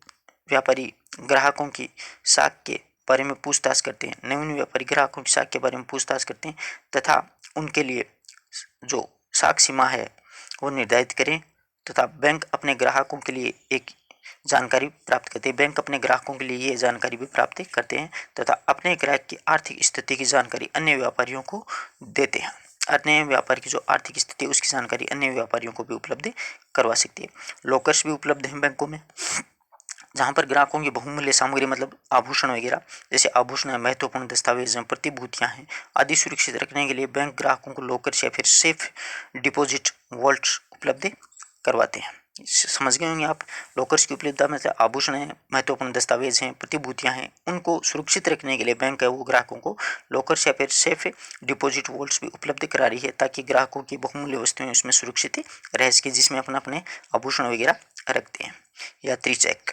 व्यापारी ग्राहकों की साख के बारे में पूछताछ करते हैं। नवीन व्यापारी ग्राहकों की साख के बारे में पूछताछ करते हैं तथा उनके लिए जो साख सीमा है वो निर्धारित करें तथा बैंक अपने ग्राहकों के लिए एक जानकारी प्राप्त करते हैं। बैंक अपने ग्राहकों के लिए ये जानकारी भी प्राप्त करते हैं तथा अपने ग्राहक की आर्थिक स्थिति की जानकारी अन्य व्यापारियों को देते हैं। अन्य व्यापार की जो आर्थिक स्थिति है उसकी जानकारी अन्य व्यापारियों को भी उपलब्ध करवा सकती है। लॉकर्स भी उपलब्ध हैं बैंकों में, जहाँ पर ग्राहकों की बहुमूल्य सामग्री मतलब आभूषण वगैरह, जैसे आभूषण है, महत्वपूर्ण दस्तावेज हैं, प्रतिभूतियाँ हैं आदि सुरक्षित रखने के लिए बैंक ग्राहकों को लॉकर्स या फिर सेफ डिपॉजिट वॉल्ट्स उपलब्ध करवाते हैं। समझ गए होंगे आप। लॉकर्स की उपलब्धता मतलब आभूषण हैं, महत्वपूर्ण दस्तावेज हैं, प्रतिभूतियाँ हैं, उनको सुरक्षित रखने के लिए बैंक है वो ग्राहकों को लॉकर्स या फिर सेफ डिपॉजिट वॉल्ट्स भी उपलब्ध करा रही है, ताकि ग्राहकों की बहुमूल्य वस्तुएं उसमें सुरक्षित रह सके, जिसमें अपने आभूषण वगैरह रखते हैं। यात्री चेक।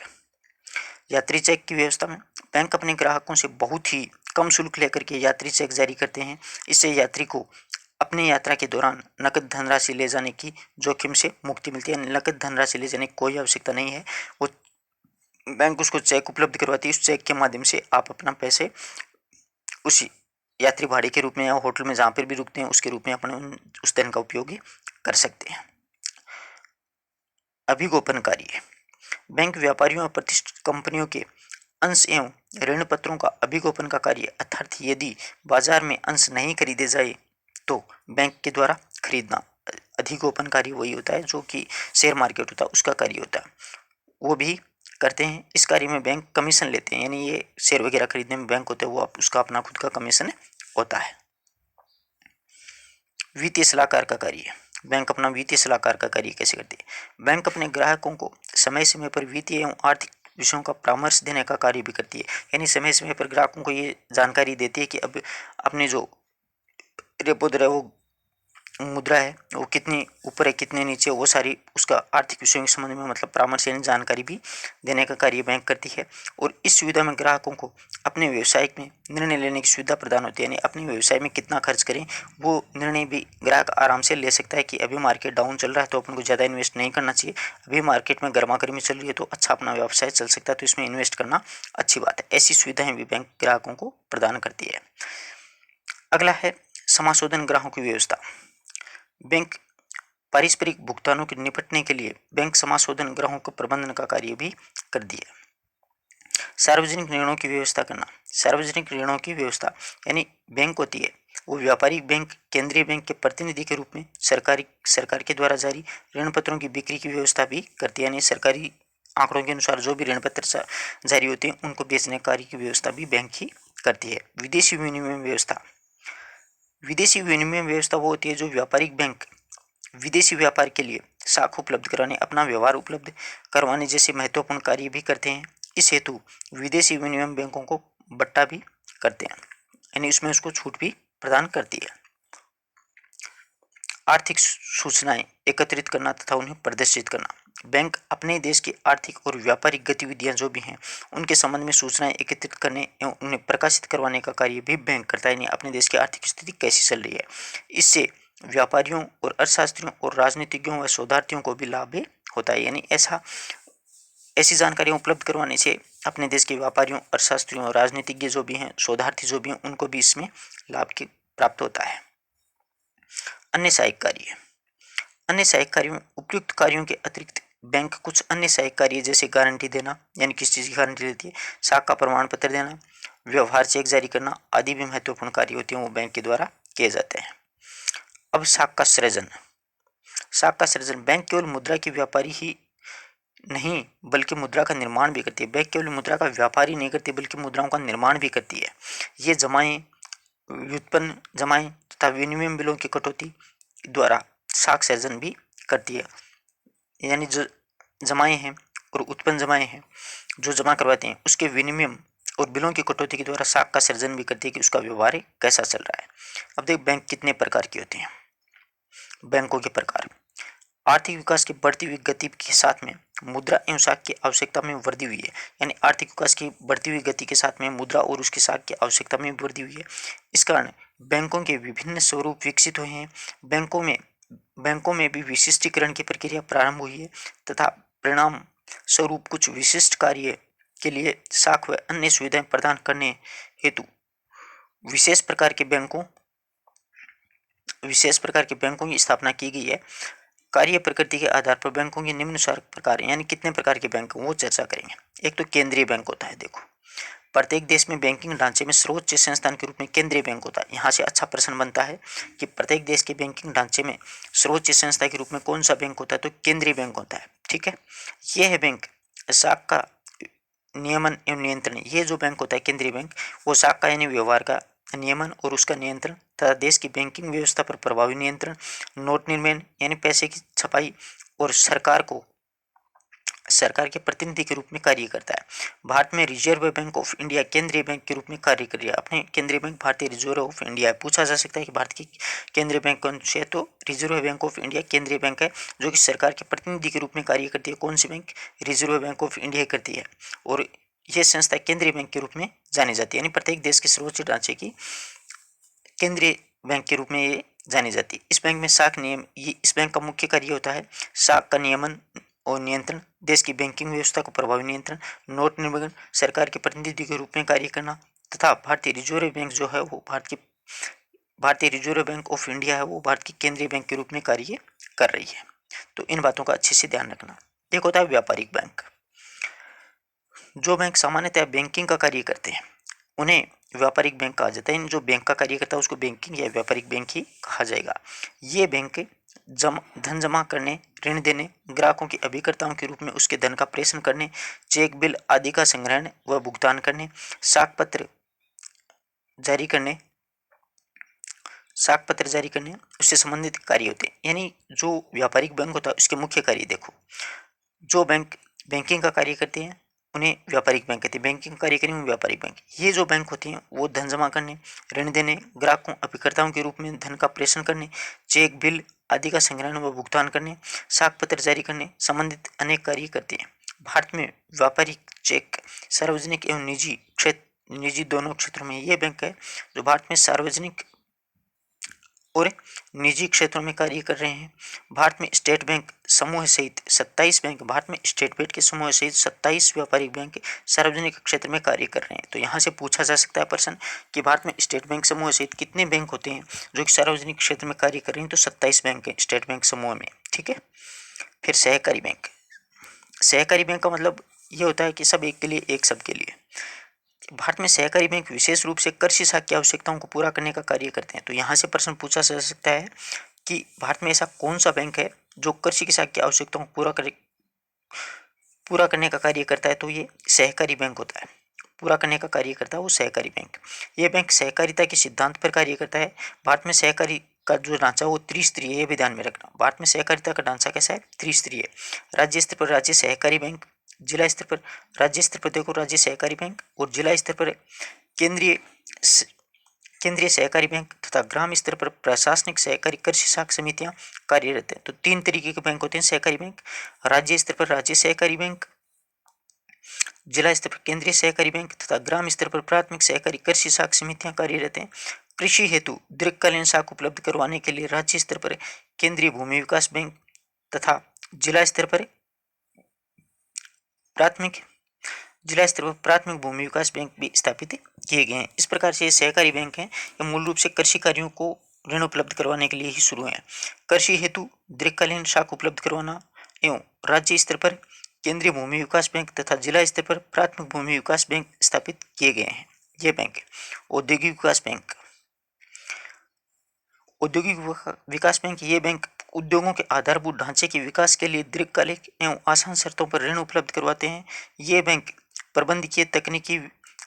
यात्री चेक की व्यवस्था में बैंक अपने ग्राहकों से बहुत ही कम शुल्क लेकर के यात्री चेक जारी करते हैं। इससे यात्री को अपनी यात्रा के दौरान नकद धनराशि ले जाने की जोखिम से मुक्ति मिलती है। नकद धनराशि ले जाने की कोई आवश्यकता नहीं है, वो बैंक उसको चेक उपलब्ध करवाती है। उस चेक के माध्यम से आप अपना पैसे उसी यात्री भाड़े के रूप में या होटल में जहाँ पर भी रुकते हैं उसके रूप में अपने उस धन का उपयोग कर सकते हैं। अभिगोपन कार्य। बैंक व्यापारियों और प्रतिष्ठित कंपनियों के अंश एवं ऋण पत्रों का अभिगोपन का कार्य, अर्थात यदि बाजार में अंश नहीं खरीदे जाए तो बैंक के द्वारा खरीदना। अधिगोपन कार्य वही होता है जो कि शेयर मार्केट होता है उसका कार्य होता है, वो भी करते हैं। इस कार्य में बैंक कमीशन लेते हैं, यानी ये शेयर वगैरह खरीदने में बैंक होते हैं वो उसका अपना खुद का कमीशन होता है। वित्तीय सलाहकार का कार्य। बैंक अपना वित्तीय सलाहकार का कार्य कैसे करती है? बैंक अपने ग्राहकों को समय समय पर वित्तीय एवं आर्थिक विषयों का परामर्श देने का कार्य भी करती है, यानी समय समय पर ग्राहकों को ये जानकारी देती है कि अब अपने जो रेपो दर है वो मुद्रा है वो कितनी ऊपर है कितने नीचे, वो सारी उसका आर्थिक विषयों के संबंध में मतलब परामर्श यानी जानकारी भी देने का कार्य बैंक करती है। और इस सुविधा में ग्राहकों को अपने व्यवसाय में निर्णय लेने की सुविधा प्रदान होती है, यानी अपने व्यवसाय में कितना खर्च करें वो निर्णय भी ग्राहक आराम से ले सकता है कि अभी मार्केट डाउन चल रहा है तो अपन को ज़्यादा इन्वेस्ट नहीं करना चाहिए, अभी मार्केट में गर्मा गर्मी चल रही है तो अच्छा अपना व्यवसाय चल सकता है तो इसमें इन्वेस्ट करना अच्छी बात है। ऐसी सुविधाएं भी बैंक ग्राहकों को प्रदान करती है। अगला है समाशोधन ग्राहकों की व्यवस्था। बैंक पारस्परिक भुगतानों के निपटने के लिए बैंक समाशोधन ग्राहकों के प्रबंधन का कार्य भी कर दिया। सार्वजनिक ऋणों की व्यवस्था करना। सार्वजनिक ऋणों की व्यवस्था यानी बैंक होती है वो व्यापारिक बैंक केंद्रीय बैंक के प्रतिनिधि के रूप में सरकार के द्वारा जारी ऋण पत्रों की बिक्री की व्यवस्था भी करती है, यानी सरकारी आंकड़ों के अनुसार जो भी ऋण पत्र जारी होते हैं उनको बेचने कार्य की व्यवस्था भी बैंक ही करती है। विदेशी विनिमय व्यवस्था। विदेशी विनिमय व्यवस्था वो होती है जो व्यापारिक बैंक विदेशी व्यापार के लिए साख उपलब्ध कराने अपना व्यवहार उपलब्ध करवाने जैसे महत्वपूर्ण कार्य भी करते हैं। इस हेतु विदेशी विनिमय बैंकों को बट्टा भी करते हैं, यानी इसमें उसको छूट भी प्रदान करती है। आर्थिक सूचनाएं एकत्रित करना तथा उन्हें प्रदर्शित करना। बैंक अपने देश की आर्थिक और व्यापारिक गतिविधियां जो भी हैं उनके संबंध में सूचनाएं एकत्रित करने एवं उन्हें प्रकाशित करवाने का कार्य भी बैंक करता है। यानी अपने देश की आर्थिक स्थिति कैसी चल रही है, इससे व्यापारियों और अर्थशास्त्रियों और राजनीतिज्ञों व शोधार्थियों को भी लाभ भी होता है। यानी ऐसी जानकारियां उपलब्ध करवाने से अपने देश के व्यापारियों, अर्थशास्त्रियों और राजनीतिज्ञ जो भी हैं, शोधार्थी जो भी हैं, उनको भी इसमें लाभ की प्राप्त होता है। अन्य सहायक कार्य। अन्य सहायक कार्यों में उपयुक्त कार्यों के अतिरिक्त बैंक कुछ अन्य सहायक कार्य जैसे गारंटी देना, यानी किस चीज़ की गारंटी देती है, साख का प्रमाण पत्र देना, व्यवहार चेक जारी करना आदि भी महत्वपूर्ण कार्य होते हैं, वो बैंक के द्वारा किए जाते हैं। अब साख का सृजन। साख का सृजन बैंक केवल मुद्रा की व्यापारी ही नहीं बल्कि मुद्रा का निर्माण भी करती है। बैंक केवल मुद्रा का व्यापार ही नहीं करती बल्कि मुद्राओं का निर्माण भी करती है। ये जमाएं, व्युत्पन्न जमाएं तथा विनिमय बिलों की कटौती द्वारा साख सृजन भी करती है। यानी जो जमाएं हैं और उत्पन्न जमाएं हैं जो जमा करवाते हैं उसके विनिमय और बिलों की कटौती के द्वारा साख का सृजन भी करती है कि उसका व्यवहार कैसा चल रहा है। अब देख बैंक कितने प्रकार के होते हैं। बैंकों के प्रकार। आर्थिक विकास की बढ़ती हुई गति के साथ में मुद्रा एवं साख की आवश्यकता में वृद्धि हुई है। यानी आर्थिक विकास की बढ़ती हुई गति के साथ में मुद्रा और उसकी साख की आवश्यकता में वृद्धि हुई है। इस कारण बैंकों के विभिन्न स्वरूप विकसित हुए हैं। बैंकों में भी विशिष्टीकरण की प्रक्रिया प्रारंभ हुई है तथा परिणाम स्वरूप कुछ विशिष्ट कार्य के लिए साख व अन्य सुविधाएं प्रदान करने हेतु विशेष प्रकार के बैंकों की स्थापना की गई है। कार्य प्रकृति के आधार पर बैंकों के निम्नानुसार प्रकार, यानी कितने प्रकार के बैंक वो चर्चा करेंगे। एक तो केंद्रीय बैंक होता है। देखो, प्रत्येक देश में बैंकिंग ढांचे में सर्वोच्च संस्थान के रूप में केंद्रीय बैंक होता है। यहाँ से अच्छा प्रश्न बनता है कि प्रत्येक देश के बैंकिंग ढांचे में सर्वोच्च संस्था के रूप में कौन सा बैंक होता है, तो केंद्रीय बैंक होता है। ठीक है, यह है बैंक साख का नियमन एवं नियंत्रण। ये जो बैंक होता है केंद्रीय बैंक, वो साख का यानी व्यवहार का नियमन और उसका नियंत्रण तथा देश की बैंकिंग व्यवस्था पर प्रभावी नियंत्रण, नोट निर्माण यानी पैसे की छपाई और सरकार के प्रतिनिधि के रूप में कार्य करता है। भारत में रिजर्व बैंक ऑफ इंडिया केंद्रीय बैंक के रूप में कार्य कर रही है। अपने केंद्रीय बैंक भारतीय रिजर्व ऑफ इंडिया है। पूछा जा सकता है कि भारत की केंद्रीय बैंक कौन सी है, तो रिजर्व बैंक ऑफ इंडिया केंद्रीय बैंक है जो कि सरकार के प्रतिनिधि के रूप में कार्य करती है। कौन सी bank, Reserve Bank of India करती है और यह संस्था केंद्रीय बैंक के रूप में जानी जाती है। यानी प्रत्येक देश के सर्वोच्च ढांचे की केंद्रीय बैंक के रूप में ये जानी जाती है। इस बैंक में साख नियम, ये इस बैंक का मुख्य कार्य होता है साख का नियमन और नियंत्रण, देश की बैंकिंग व्यवस्था को प्रभावी नियंत्रण, नोट निर्माण, सरकार के प्रतिनिधि के रूप में कार्य करना तथा भारतीय रिजर्व बैंक जो है वो भारतीय रिजर्व बैंक ऑफ इंडिया है, वो भारत की केंद्रीय बैंक के रूप में कार्य कर रही है। तो इन बातों का अच्छे से ध्यान रखना। एक होता है व्यापारिक बैंक। जो बैंक सामान्यतः बैंकिंग का कार्य करते हैं उन्हें व्यापारिक बैंक कहा जाता है। जो बैंक का कार्य करता है उसको बैंकिंग या व्यापारिक बैंक ही कहा जाएगा। ये बैंक धन जमा करने, ऋण देने, ग्राहकों के अभिकर्ताओं के रूप में उसके धन का प्रेषण करने, चेक बिल आदि का संग्रहण व भुगतान करने, साख पत्र जारी करने उससे संबंधित कार्य होते हैं। यानी जो व्यापारिक बैंक होता है उसके मुख्य कार्य देखो। जो बैंक बैंकिंग का कार्य करते हैं उन्हें व्यापारिक बैंक कहते हैं, बैंकिंग कार्य करेंगे व्यापारिक बैंक। ये जो बैंक होते हैं वो धन जमा करने, ऋण देने, ग्राहकों अभिकर्ताओं के रूप में धन का प्रेषण करने, चेक बिल आदि का संग्रहण व भुगतान करने, साख पत्र जारी करने संबंधित अनेक कार्य करते हैं। भारत में व्यापारिक, चेक, सार्वजनिक एवं निजी दोनों क्षेत्रों में ये बैंक है जो भारत में सार्वजनिक और निजी क्षेत्रों में कार्य कर रहे हैं। भारत में स्टेट बैंक समूह सहित 27 बैंक, भारत में स्टेट बैंक के समूह सहित 27 व्यापारिक बैंक सार्वजनिक क्षेत्र में कार्य कर रहे हैं। तो यहाँ से पूछा जा सकता है प्रश्न कि भारत में स्टेट बैंक समूह सहित कितने बैंक होते हैं जो कि सार्वजनिक क्षेत्र में कार्य कर रहे हैं, तो 27 बैंक है स्टेट बैंक समूह में। ठीक है, फिर सहकारी बैंक। सहकारी बैंक का मतलब ये होता है कि सब एक के लिए, एक सब के लिए। भारत में सहकारी बैंक विशेष रूप से कृषि साख की आवश्यकताओं को पूरा करने का कार्य करते हैं। तो यहाँ से प्रश्न पूछा जा सकता है कि भारत में ऐसा कौन सा बैंक है जो कृषि की साख की आवश्यकताओं को पूरा करने का कार्य करता है, तो ये सहकारी बैंक होता है। पूरा करने का कार्य करता है वो सहकारी बैंक। ये बैंक सहकारिता के सिद्धांत पर कार्य करता है। भारत में सहकारी का जो ढांचा वो त्रिस्तरीय है, ये भी ध्यान में रखना। भारत में सहकारिता का ढांचा कैसा है, त्रिस्तरीय। राज्य स्तर पर राज्य सहकारी बैंक, जिला स्तर पर राज्य स्तर पर देखो राज्य सहकारी बैंक, और जिला स्तर पर केंद्रीय केंद्रीय सहकारी बैंक तथा ग्राम स्तर पर प्रशासनिक सहकारी कृषि साख समितियां कार्यरत हैं। तो 3 तरीके के बैंक होते हैं सहकारी बैंक। राज्य स्तर पर राज्य सहकारी बैंक, जिला स्तर पर केंद्रीय सहकारी बैंक तथा ग्राम स्तर पर प्राथमिक सहकारी कृषि साख समितियां कार्यरत हैं। कृषि हेतु दीर्घकालीन साख उपलब्ध करवाने के लिए राज्य स्तर पर केंद्रीय भूमि विकास बैंक तथा जिला स्तर पर प्राथमिक भूमि विकास बैंक भी स्थापित किए गए हैं। इस प्रकार से ये सहकारी बैंक हैं, ये मूल रूप से कृषि कार्यों को ऋण उपलब्ध करवाने के लिए ही शुरू हैं। कृषि हेतु दीर्घकालीन साख उपलब्ध करवाना एवं राज्य स्तर पर केंद्रीय भूमि विकास बैंक तथा जिला स्तर पर प्राथमिक भूमि विकास बैंक स्थापित किए गए हैं। ये बैंक औद्योगिक विकास बैंक, औद्योगिक विकास बैंक, ये बैंक उद्योगों के आधारभूत ढांचे के विकास के लिए दीर्घकालिक एवं आसान शर्तों पर ऋण उपलब्ध करवाते हैं। ये बैंक प्रबंधकीय, तकनीकी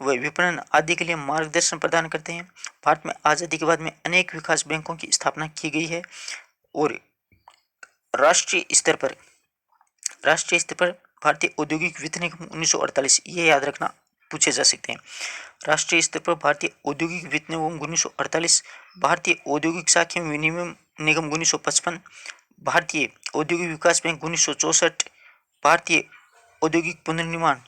व विपणन आदि के लिए मार्गदर्शन प्रदान करते हैं। भारत में आज़ादी के बाद में अनेक विकास बैंकों की स्थापना की गई है और राष्ट्रीय स्तर पर भारतीय औद्योगिक वित्त निगम 1948, ये याद रखना, पूछे जा सकते हैं। राष्ट्रीय स्तर पर भारतीय औद्योगिक वित्त निगम 1948, भारतीय औद्योगिक साख एवं विनिमय निगम 1955, भारतीय औद्योगिक विकास बैंक 1964, भारतीय औद्योगिक पुनर्निर्माण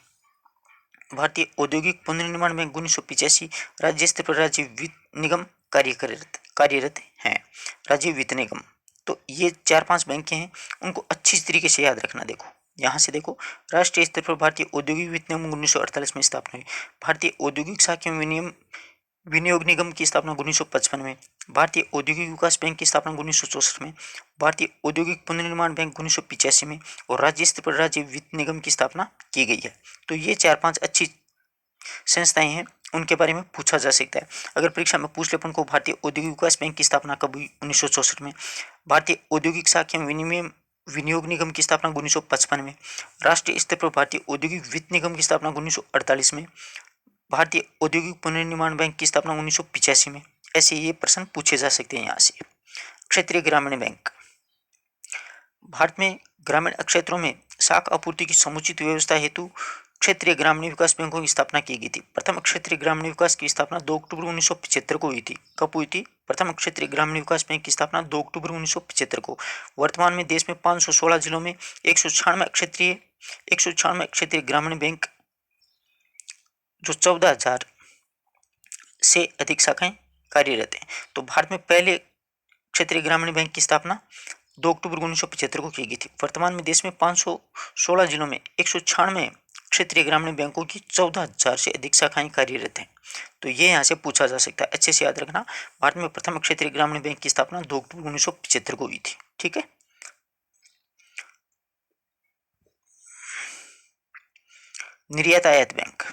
बैंक 1985, राज्य स्तर पर राज्य वित्त निगम कार्यरत हैं। राज्य वित्त निगम, तो ये 4-5 बैंक हैं, उनको अच्छी तरीके से याद रखना। देखो यहाँ से देखो, राष्ट्रीय स्तर पर भारतीय औद्योगिक वित्त निगम 1948 में स्थापना हुई, भारतीय औद्योगिक साख एवं विनियोग निगम की स्थापना 1955 में, भारतीय औद्योगिक विकास बैंक की स्थापना 1964 में, भारतीय औद्योगिक पुनर्निर्माण बैंक 1985 में और राज्य स्तर पर राज्य वित्त निगम की स्थापना की गई है। तो ये 4-5 अच्छी संस्थाएं हैं, उनके बारे में पूछा जा सकता है। अगर परीक्षा में पूछ ले अपन को भारतीय औद्योगिक विकास बैंक की स्थापना कब हुई, 1964 में, भारतीय औद्योगिक साख एवं विनियोग निगम की स्थापना 1955 में, राष्ट्रीय स्तर पर भारतीय औद्योगिक वित्त निगम की स्थापना 1948 में, भारतीय औद्योगिक पुनर्निर्माण बैंक की स्थापना 1985 में, ऐसे ये प्रश्न पूछे जा सकते हैं। यहाँ से क्षेत्रीय ग्रामीण बैंक, भारत में ग्रामीण क्षेत्रों में साख आपूर्ति की समुचित व्यवस्था हेतु क्षेत्रीय ग्रामीण विकास बैंकों की स्थापना की गई थी। प्रथम क्षेत्रीय ग्रामीण विकास की स्थापना 2 अक्टूबर 1975 को हुई थी। कब हुई थी? प्रथम क्षेत्रीय ग्रामीण विकास बैंक की स्थापना 2 अक्टूबर 1975 को। वर्तमान में देश में 516 जिलों में 196 क्षेत्रीय ग्रामीण बैंक, जो 14,000 से अधिक शाखाएं कार्यरत हैं। तो भारत में पहले क्षेत्रीय ग्रामीण बैंक की स्थापना 2 अक्टूबर 1975 को की गई थी। वर्तमान में देश में 516 जिलों में 196 क्षेत्रीय ग्रामीण बैंकों की 14,000 से अधिक शाखाएं कार्यरत हैं। तो ये यहाँ से पूछा जा सकता है, अच्छे से याद रखना। भारत में प्रथम क्षेत्रीय ग्रामीण बैंक की स्थापना 2 अक्टूबर 1975 को हुई थी। ठीक है। निर्यात आयात बैंक,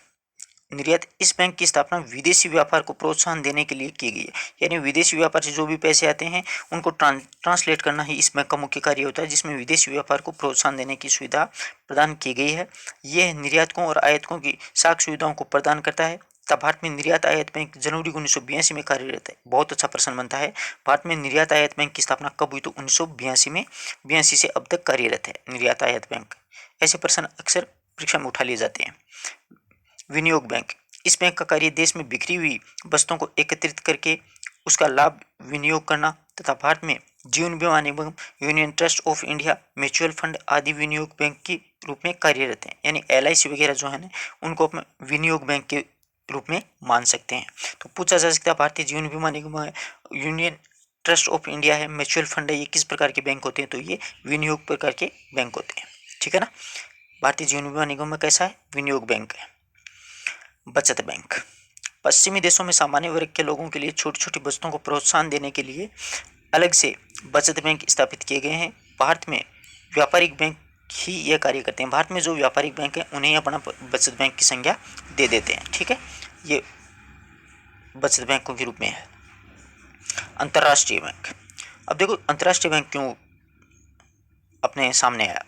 इस बैंक की स्थापना विदेशी व्यापार को प्रोत्साहन देने के लिए की गई है। यानी विदेशी व्यापार से जो भी पैसे आते हैं उनको ट्रांसलेट करना ही इस बैंक का मुख्य कार्य होता है, जिसमें विदेशी व्यापार को प्रोत्साहन देने की सुविधा प्रदान की गई है। यह निर्यातकों और आयातकों की साख सुविधाओं को प्रदान करता है। तब भारत में निर्यात आयात बैंक जनवरी 1982 में कार्यरत है। बहुत अच्छा प्रश्न बनता है, भारत में निर्यात आयात बैंक की स्थापना कब हुई? तो 1982 में। 82 से अब तक कार्यरत है निर्यात आयात बैंक। ऐसे प्रश्न अक्सर परीक्षा में उठा लिए जाते हैं। विनियोग बैंक, इस बैंक का कार्य देश में बिखरी हुई वस्तुओं को एकत्रित करके उसका लाभ विनियोग करना तथा भारत में जीवन बीमा निगम, Union Trust of India, mutual fund आदि विनियोग बैंक के रूप में कार्यरत हैं। यानी LIC वगैरह जो है ना, उनको अपने विनियोग बैंक के रूप में मान सकते हैं। तो पूछा जा सकता है भारतीय जीवन बीमा निगम है, यूनियन ट्रस्ट ऑफ इंडिया है, म्यूचुअल फंड है, ये किस प्रकार के बैंक होते हैं? तो ये विनियोग प्रकार के बैंक होते हैं। ठीक है ना। भारतीय जीवन बीमा निगम में कैसा है? विनियोग बैंक है। बचत बैंक, पश्चिमी देशों में सामान्य वर्ग के लोगों के लिए छोटी छोटी बचतों को प्रोत्साहन देने के लिए अलग से बचत बैंक स्थापित किए गए हैं। भारत में व्यापारिक बैंक ही यह कार्य करते हैं। भारत में जो व्यापारिक बैंक हैं उन्हें अपना बचत बैंक की संज्ञा दे देते हैं। ठीक है, ये बचत बैंकों के रूप में है। अंतर्राष्ट्रीय बैंक, अब देखो अंतर्राष्ट्रीय बैंक क्यों अपने सामने आया।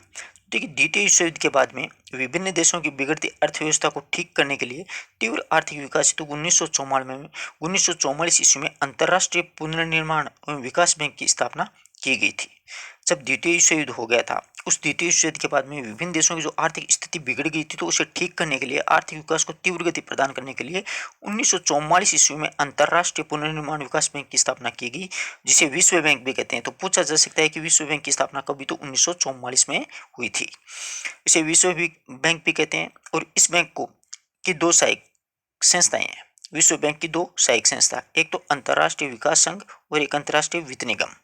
देखिए, द्वितीय विश्व युद्ध के बाद में विभिन्न देशों की बिगड़ती अर्थव्यवस्था को ठीक करने के लिए तीव्र आर्थिक विकास हेतु 1944 ईस्वी में अंतर्राष्ट्रीय पुनर्निर्माण एवं विकास बैंक की स्थापना की गई थी। जब द्वितीय विश्व युद्ध हो गया था, उस द्वितीय विश्व युद्ध के बाद में विभिन्न देशों की जो आर्थिक स्थिति बिगड़ गई थी, तो उसे ठीक करने के लिए, आर्थिक विकास को तीव्र गति प्रदान करने के लिए 1944 ईस्वी में अंतर्राष्ट्रीय पुनर्निर्माण विकास बैंक की स्थापना की गई, जिसे विश्व बैंक भी कहते हैं। तो पूछा जा सकता है कि विश्व बैंक की स्थापना कब हुई, तो 1944 में हुई थी। इसे विश्व बैंक भी कहते हैं। और इस बैंक को की दो सहायक संस्थाएं हैं। विश्व बैंक की दो सहायक संस्था, एक तो अंतर्राष्ट्रीय विकास संघ और एक अंतर्राष्ट्रीय वित्त निगम।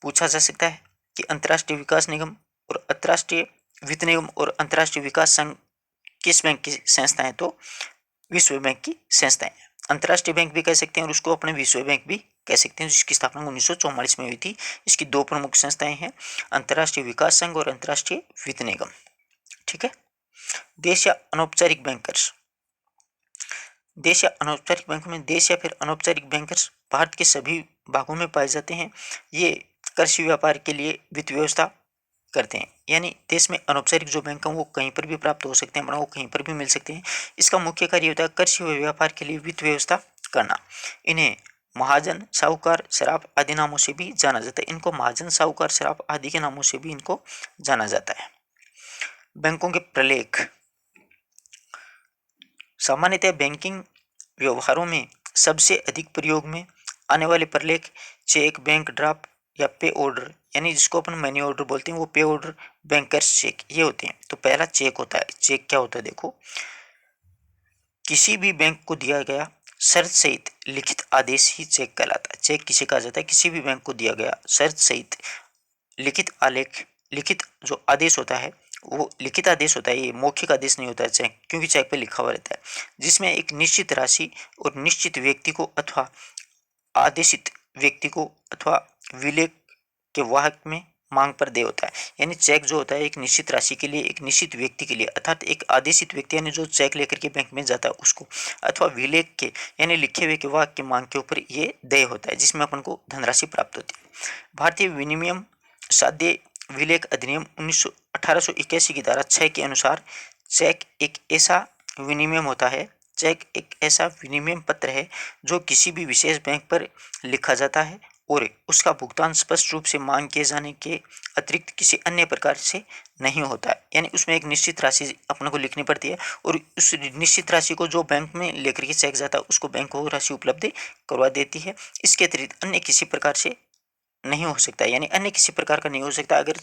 पूछा जा सकता है कि अंतर्राष्ट्रीय विकास निगम और अंतर्राष्ट्रीय वित्त निगम और अंतर्राष्ट्रीय विकास संघ किस बैंक की संस्थाएं, तो विश्व बैंक की संस्थाएं। अंतर्राष्ट्रीय बैंक भी कह सकते हैं और उसको अपने विश्व बैंक भी कह सकते हैं, जिसकी स्थापना 1944 में हुई थी। इसकी दो प्रमुख संस्थाएं हैं, अंतर्राष्ट्रीय विकास संघ और अंतर्राष्ट्रीय वित्त निगम। ठीक है। देश या अनौपचारिक बैंकर्स। देश या अनौपचारिक बैंकों में देश या फिर अनौपचारिक बैंकर्स भारत के सभी भागों में पाए जाते हैं। ये कृषि व्यापार के लिए वित्त व्यवस्था करते हैं। यानी देश में अनौपचारिक जो बैंक हैं वो कहीं पर भी प्राप्त हो सकते हैं, वो कहीं पर भी मिल सकते हैं। इसका मुख्य कार्य होता है कृषि व व्यापार के लिए वित्त व्यवस्था करना। इन्हें महाजन, साहूकार, शराब आदि नामों से भी जाना जाता है। इनको महाजन, साहूकार, शराब आदि के नामों से भी इनको जाना जाता है। बैंकों के प्रलेख। सामान्यतः बैंकिंग व्यवहारों में सबसे अधिक प्रयोग में आने वाले प्रलेख चेक, बैंक ड्राफ्ट या पे ऑर्डर, यानी जिसको अपन मनी ऑर्डर बोलते हैं, वो पे ऑर्डर, बैंकर्स चेक, ये होते हैं। तो पहला चेक होता है। चेक क्या होता है, देखो, किसी भी बैंक को दिया गया शर्त सहित लिखित आदेश ही चेक कहलाता है। चेक किसे कहा जाता है, किसी भी बैंक को दिया गया शर्त सहित लिखित जो आदेश होता है, वो लिखित आदेश होता है। ये मौखिक आदेश नहीं होता है चेक, क्योंकि चेक पे लिखा हुआ रहता है, जिसमें एक निश्चित राशि और निश्चित व्यक्ति को अथवा आदेशित व्यक्ति को अथवा विलेख के वाहक में मांग पर देय होता है। यानी चेक जो होता है एक निश्चित राशि के लिए, एक निश्चित व्यक्ति के लिए, अर्थात एक आदेशित व्यक्ति यानी जो चेक लेकर के बैंक में जाता है उसको, अथवा विलेख के यानी लिखे हुए के वाहक की मांग के ऊपर ये देय होता है, जिसमें अपन को धनराशि प्राप्त होती है। भारतीय विनिमय साध्य विलेख अधिनियम 1881 की धारा 6 के अनुसार चेक एक ऐसा विनिमय होता है, चेक एक ऐसा विनिमय पत्र है जो किसी भी विशेष बैंक पर लिखा जाता है और उसका भुगतान स्पष्ट रूप से मांग किए जाने के अतिरिक्त किसी अन्य प्रकार से नहीं होता है। यानी उसमें एक निश्चित राशि अपने को लिखनी पड़ती है और उस निश्चित राशि को जो बैंक में लेकर के चेक जाता है उसको बैंक को राशि उपलब्ध करवा देती है। इसके अतिरिक्त अन्य किसी प्रकार से नहीं हो सकता, यानी अन्य किसी प्रकार का नहीं हो सकता। अगर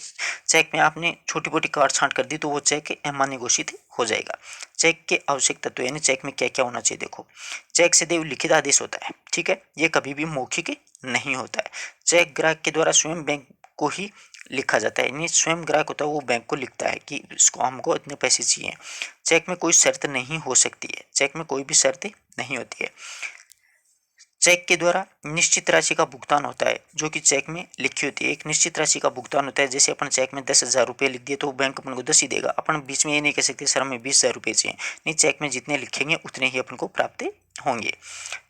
चेक में आपने छोटी मोटी काट छांट कर दी तो वो चेक अमान्य घोषित हो जाएगा। चेक के आवश्यक तत्व, यानी चेक में क्या क्या होना चाहिए, देखो, चेक सदैव लिखित आदेश होता है। ठीक है, ये कभी भी मौखिक नहीं होता है। चेक ग्राहक के द्वारा स्वयं बैंक को ही लिखा जाता है, यानी स्वयं ग्राहक होता है वो बैंक को लिखता है कि इसको हमको इतने पैसे चाहिए। चेक में कोई शर्त नहीं हो सकती है, चेक में कोई भी शर्त नहीं होती है। चेक के द्वारा निश्चित राशि का भुगतान होता है जो कि चेक में लिखी होती है। एक निश्चित राशि का भुगतान होता है, जैसे अपन चेक में 10,000 रुपये लिख दिए तो बैंक अपन को 10 ही देगा। अपन बीच में ये नहीं कह सकते सर हमें 20,000 रुपये चाहिए, नहीं, चेक में जितने लिखेंगे उतने ही अपन को प्राप्त होंगे।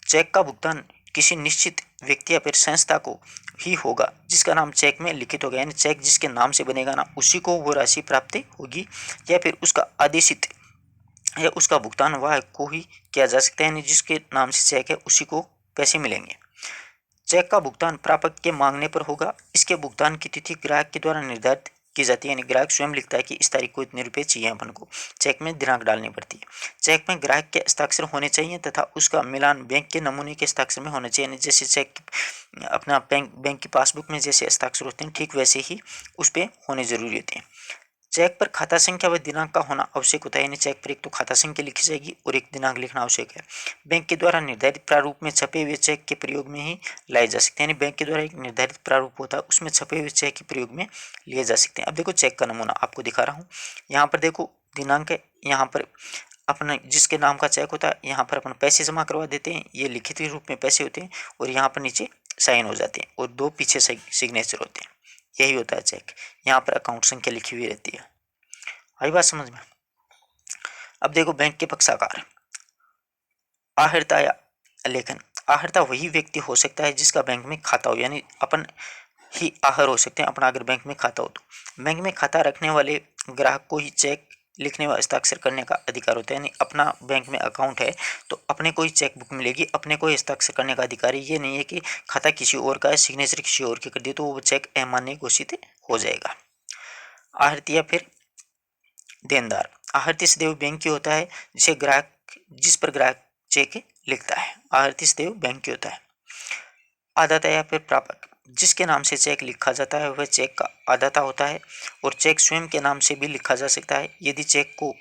चेक का भुगतान किसी निश्चित व्यक्ति या फिर संस्था को ही होगा जिसका नाम चेक में लिखित होगा, यानी चेक जिसके नाम से बनेगा ना उसी को वो राशि प्राप्त होगी, या फिर उसका आदेशित या उसका भुगतान वह को ही किया जा सकता है, यानी जिसके नाम से चेक है उसी को पैसे मिलेंगे। चेक का भुगतान प्रापक के मांगने पर होगा। इसके भुगतान की तिथि ग्राहक के द्वारा निर्धारित की जाती है, यानी ग्राहक स्वयं लिखता है कि इस तारीख को इतने रुपए चाहिए अपन को, चेक में दिनांक डालनी पड़ती है। चेक में ग्राहक के हस्ताक्षर होने चाहिए तथा उसका मिलान बैंक के नमूने के हस्ताक्षर में होना चाहिए, यानी जैसे चेक अपना बैंक की पासबुक में जैसे हस्ताक्षर होते हैं ठीक वैसे ही उस पर होने जरूरी होते हैं। चेक पर खाता संख्या व दिनांक का होना आवश्यक होता है, यानी चेक पर एक तो खाता संख्या लिखी जाएगी और एक दिनांक लिखना आवश्यक है। बैंक के द्वारा निर्धारित प्रारूप में छपे हुए चेक के प्रयोग में ही लाए जा सकते हैं, यानी बैंक के द्वारा एक निर्धारित प्रारूप होता है उसमें छपे हुए चेक के प्रयोग में लिए जा सकते हैं। अब देखो चेक का नमूना आपको दिखा रहा हूँ। यहाँ पर देखो दिनांक है, यहाँ पर अपना जिसके नाम का चेक होता है यहाँ पर अपन पैसे जमा करवा देते हैं, ये लिखित रूप में पैसे होते हैं और यहाँ पर नीचे साइन हो जाते हैं और दो पीछे सिग्नेचर होते हैं, यही होता है चेक। यहाँ पर अकाउंट संख्या लिखी हुई रहती है। आई बात समझ में। अब देखो बैंक के पक्षाकार। आहर्ता या लेखन। आहर्ता वही व्यक्ति हो सकता है जिसका बैंक में खाता हो, यानी अपन ही आहर हो सकते हैं अपना अगर बैंक में खाता हो तो। बैंक में खाता रखने वाले ग्राहक को ही चेक लिखने व हस्ताक्षर करने का अधिकार होता है, यानी अपना बैंक में अकाउंट है तो अपने को ही चेक बुक मिलेगी, अपने को ही हस्ताक्षर करने का अधिकार। ये नहीं है कि खाता किसी और का है, सिग्नेचर किसी और की कर दी तो वो चेक अमान्य घोषित हो जाएगा। आहृति या फिर देनदार। आहृति सदैव बैंक की होता है जिस पर ग्राहक चेक लिखता है, आहृति सदैव बैंक की होता है। आदाता या फिर प्रापक। जिसके नाम से चेक लिखा जाता है वह चेक का आदाता होता है और चेक स्वयं के नाम से भी लिखा जा सकता है यदि चेक को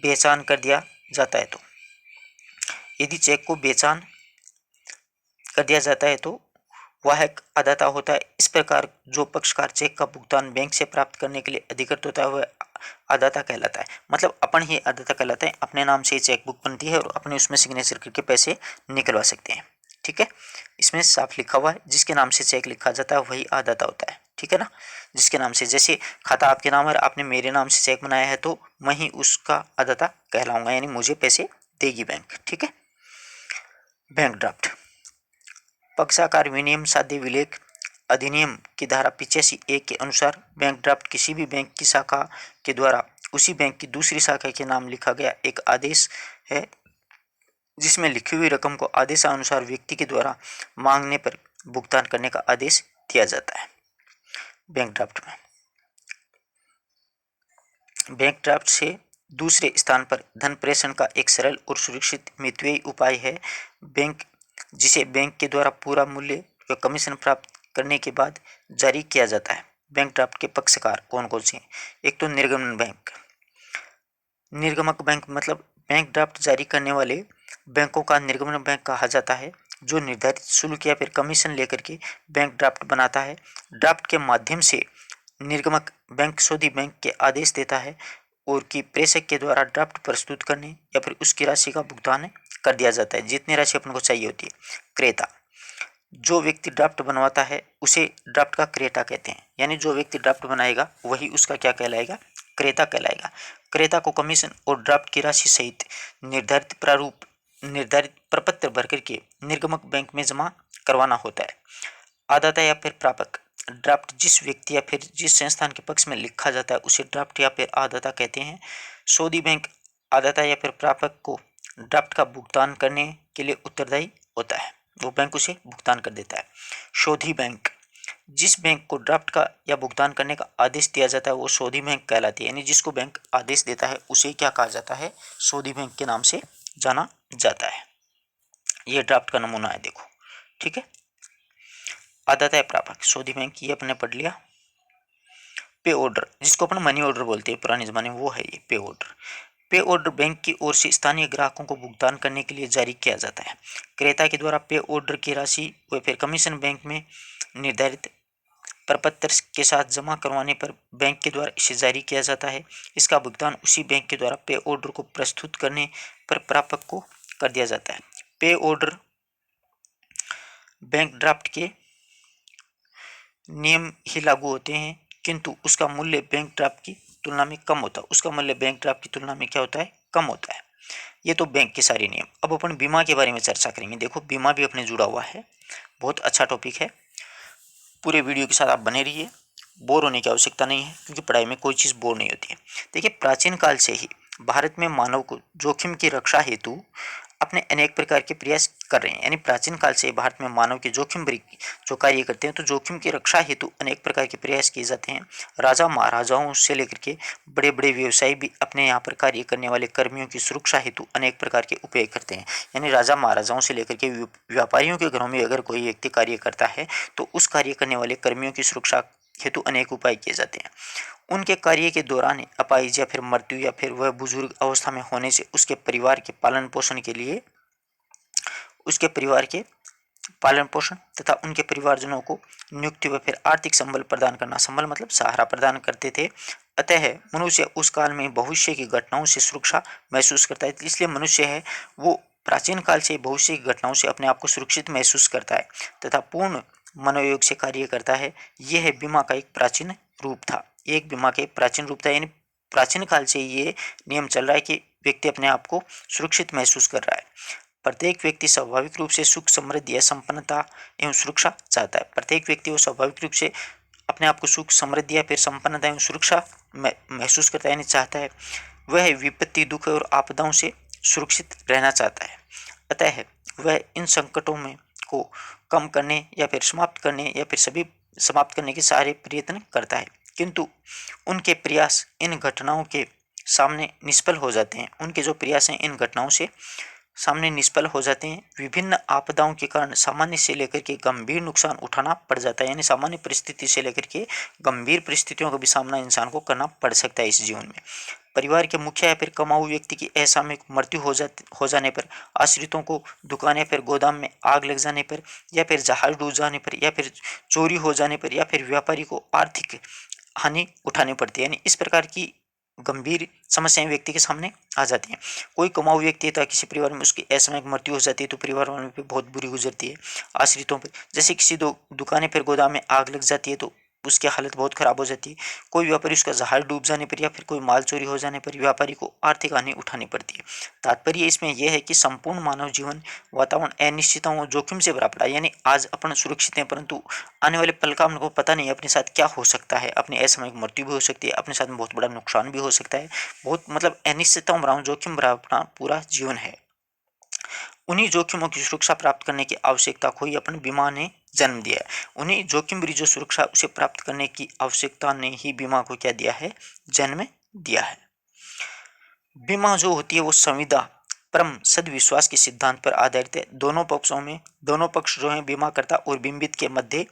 बेचान कर दिया जाता है तो। यदि चेक को बेचान कर दिया जाता है तो वह एक आदाता होता है। इस प्रकार जो पक्षकार चेक का भुगतान बैंक से प्राप्त करने के लिए अधिकृत होता है वह आदाता कहलाता है। मतलब अपन ही आदाता कहलाते हैं, अपने नाम से चेक बुक बनती है और अपने उसमें सिग्नेचर करके पैसे निकलवा सकते हैं। ठीक है, इसमें साफ लिखा हुआ है जिसके नाम से चेक लिखा जाता है वही आदाता होता है। ठीक है ना, जिसके नाम से, जैसे खाता आपके नाम है, आपने मेरे नाम से चेक बनाया है तो मैं ही उसका आदाता कहलाऊंगा, यानी मुझे पैसे देगी बैंक। ठीक है। Bank draft. पक्षाकार विनियम साध्य विलेख अधिनियम की धारा 85(a) के अनुसार बैंक ड्राफ्ट किसी भी बैंक की शाखा के द्वारा उसी बैंक की दूसरी शाखा के नाम लिखा गया एक आदेश है जिसमें लिखी हुई रकम को आदेशानुसार व्यक्ति के द्वारा मांगने पर भुगतान करने का आदेश दिया जाता है। बैंक ड्राफ्ट में बैंक ड्राफ्ट से दूसरे स्थान पर धन प्रेषण का एक सरल और सुरक्षित मितव्ययी उपाय है। जिसे बैंक के द्वारा पूरा मूल्य या कमीशन प्राप्त करने के बाद जारी किया जाता है। बैंक ड्राफ्ट के पक्षकार कौन कौन से हैं? एक तो निर्गमन बैंक। निर्गमक बैंक मतलब बैंक ड्राफ्ट जारी करने वाले बैंकों का निर्गमन बैंक कहा जाता है, जो निर्धारित शुल्क या फिर कमीशन लेकर के बैंक ड्राफ्ट बनाता है। ड्राफ्ट के माध्यम से निर्गमक बैंक शोधी बैंक के आदेश देता है और कि प्रेषक के द्वारा ड्राफ्ट प्रस्तुत करने या फिर उसकी राशि का भुगतान कर दिया जाता है जितनी राशि अपन को चाहिए होती है। क्रेता। जो व्यक्ति ड्राफ्ट बनवाता है उसे ड्राफ्ट का क्रेता कहते हैं, यानी जो व्यक्ति ड्राफ्ट बनाएगा वही उसका क्या कहलाएगा? क्रेता कहलाएगा। क्रेता को कमीशन और ड्राफ्ट की राशि सहित निर्धारित प्रपत्र भर करके निर्गमक बैंक में जमा करवाना होता है। आदाता या फिर प्रापक। ड्राफ्ट जिस व्यक्ति या फिर जिस संस्थान के पक्ष में लिखा जाता है उसे ड्राफ्ट या फिर आदाता कहते हैं। शोधी बैंक आदाता या फिर प्रापक को ड्राफ्ट का भुगतान करने के लिए उत्तरदायी होता है, वो बैंक उसे भुगतान कर देता है। शोधी बैंक। जिस बैंक को ड्राफ्ट का या भुगतान करने का आदेश दिया जाता है वो शोधी बैंक कहलाती है, यानी जिसको बैंक आदेश देता है उसे क्या कहा जाता है? शोधी बैंक के नाम से जाना जाता है। ये ड्राफ्ट का नमूना है, देखो। ठीक है। आदाता या प्रापक। शोधी बैंक ये अपने पढ़ लिया। पे ऑर्डर, जिसको अपन मनी ऑर्डर बोलते हैं पुराने जमाने में, वो है ये पे ऑर्डर। पे ऑर्डर बैंक की ओर से स्थानीय ग्राहकों को भुगतान करने के लिए जारी किया जाता है। क्रेता के द्वारा पे ऑर्डर की राशि व फिर कमीशन बैंक में निर्धारित प्रपत्र के साथ जमा करवाने पर बैंक के द्वारा इसे जारी किया जाता है। इसका भुगतान उसी बैंक के द्वारा पे ऑर्डर को प्रस्तुत करने पर प्रापक को कर दिया जाता है। पे ऑर्डर बैंक ड्राफ्ट के नियम ही लागू होते हैं, किंतु उसका मूल्य बैंक ड्राफ्ट की तुलना में कम होता है। उसका मूल्य बैंक ड्राफ्ट की तुलना में क्या होता है? कम होता है। ये तो बैंक के सारे नियम। अब अपन बीमा के बारे में चर्चा करेंगे। देखो, बीमा भी अपने जुड़ा हुआ है, बहुत अच्छा टॉपिक है। पूरे वीडियो के साथ आप बने रहिए, बोर होने की आवश्यकता नहीं है, क्योंकि पढ़ाई में कोई चीज़ बोर नहीं होती है। देखिए, प्राचीन काल से ही भारत में मानव को जोखिम की रक्षा हेतु अपने अनेक प्रकार के प्रयास कर रहे हैं। यानी प्राचीन काल से भारत में मानव के जोखिम जो कार्य करते हैं, तो जोखिम की रक्षा हेतु अनेक प्रकार के प्रयास किए जाते हैं। राजा महाराजाओं से लेकर के बड़े बड़े व्यवसायी भी अपने यहाँ पर कार्य करने वाले कर्मियों की सुरक्षा हेतु अनेक प्रकार के उपाय करते हैं। यानी राजा महाराजाओं से लेकर के व्यापारियों के घरों में अगर कोई व्यक्ति कार्य करता है तो उस कार्य करने वाले कर्मियों की सुरक्षा हेतु अनेक उपाय किए जाते हैं। उनके कार्य के दौरान अपाहिज या फिर मृत्यु या फिर वह बुजुर्ग अवस्था में होने से उसके परिवार के पालन पोषण के लिए उसके परिवार के पालन पोषण तथा उनके परिवारजनों को नियुक्ति व फिर आर्थिक संबल प्रदान करना, संबल मतलब सहारा प्रदान करते थे। अतः मनुष्य उस काल में भविष्य की घटनाओं से सुरक्षा महसूस करता है। इसलिए मनुष्य है वो प्राचीन काल से भविष्य की घटनाओं से अपने आप को सुरक्षित महसूस करता है तथा पूर्ण मनोयोग से कार्य करता है। यह बीमा का एक प्राचीन रूप था। एक बीमा के प्राचीन रूप था, यानी प्राचीन काल से ये नियम चल रहा है कि व्यक्ति अपने आप को सुरक्षित महसूस कर रहा है। प्रत्येक व्यक्ति स्वाभाविक रूप से सुख, समृद्धि या संपन्नता एवं सुरक्षा चाहता है। प्रत्येक व्यक्ति वो स्वाभाविक रूप से अपने आप को सुख, समृद्धि या फिर संपन्नता एवं सुरक्षा महसूस करता है, यानी चाहता है। वह विपत्ति, दुख और आपदाओं से सुरक्षित रहना चाहता है। अतः वह इन संकटों में को कम करने या फिर समाप्त करने या फिर सभी समाप्त करने के सारे प्रयत्न करता है, किंतु उनके प्रयास इन घटनाओं के सामने निष्फल हो जाते हैं। उनके जो प्रयास हैं इन घटनाओं से सामने निष्फल हो जाते हैं। विभिन्न आपदाओं के कारण सामान्य से लेकर के गंभीर नुकसान उठाना पड़ जाता है, यानी सामान्य परिस्थिति से लेकर के गंभीर परिस्थितियों का भी सामना इंसान को करना पड़ सकता है इस जीवन में। परिवार के मुखिया या फिर कमाऊ व्यक्ति की असामयिक मृत्यु हो जाने पर, आश्रितों को दुकान या फिर गोदाम में आग लग जाने पर, या फिर जहाज डूब जाने पर, या फिर चोरी हो जाने पर, या फिर व्यापारी को आर्थिक हानि उठानी पड़ती है, यानी इस प्रकार की गंभीर समस्याएं व्यक्ति के सामने आ जाती हैं। कोई कमाऊ व्यक्ति है तो किसी परिवार में उसकी असामयिक मृत्यु हो जाती है तो परिवार वालों पर बहुत बुरी गुजरती है। आश्रितों पर, जैसे किसी दुकानें फिर गोदाम में आग लग जाती है तो उसकी हालत बहुत खराब हो जाती है। कोई व्यापारी उसका जहाज डूब जाने पर या फिर कोई माल चोरी हो जाने पर व्यापारी को आर्थिक हानि उठानी पड़ती है। तात्पर्य इसमें यह है कि संपूर्ण मानव जीवन वातावरण अनिश्चितताओं जोखिम से भरा पड़ा है, यानी आज अपन सुरक्षित हैं परंतु आने वाले पल का हमको पता नहीं है अपने साथ क्या हो सकता है। अपनी असामयिक मृत्यु भी हो सकती है, अपने साथ में बहुत बड़ा नुकसान भी हो सकता है। बहुत मतलब अनिश्चितताओं भरा जोखिम भरा अपना पूरा जीवन है। उन्हीं जोखिमों की सुरक्षा प्राप्त करने की आवश्यकता को ही अपन बीमा ने जन्म दिया है। उन्हीं जोखिम भरी जो सुरक्षा उसे प्राप्त करने की आवश्यकता ने ही बीमा को क्या दिया है, जन्म दिया है। बीमा जो होती है वो संविदा परम सद्विश्वास के सिद्धांत पर आधारित है। दोनों पक्ष जो है बीमाकर्ता और बीमित के मध्य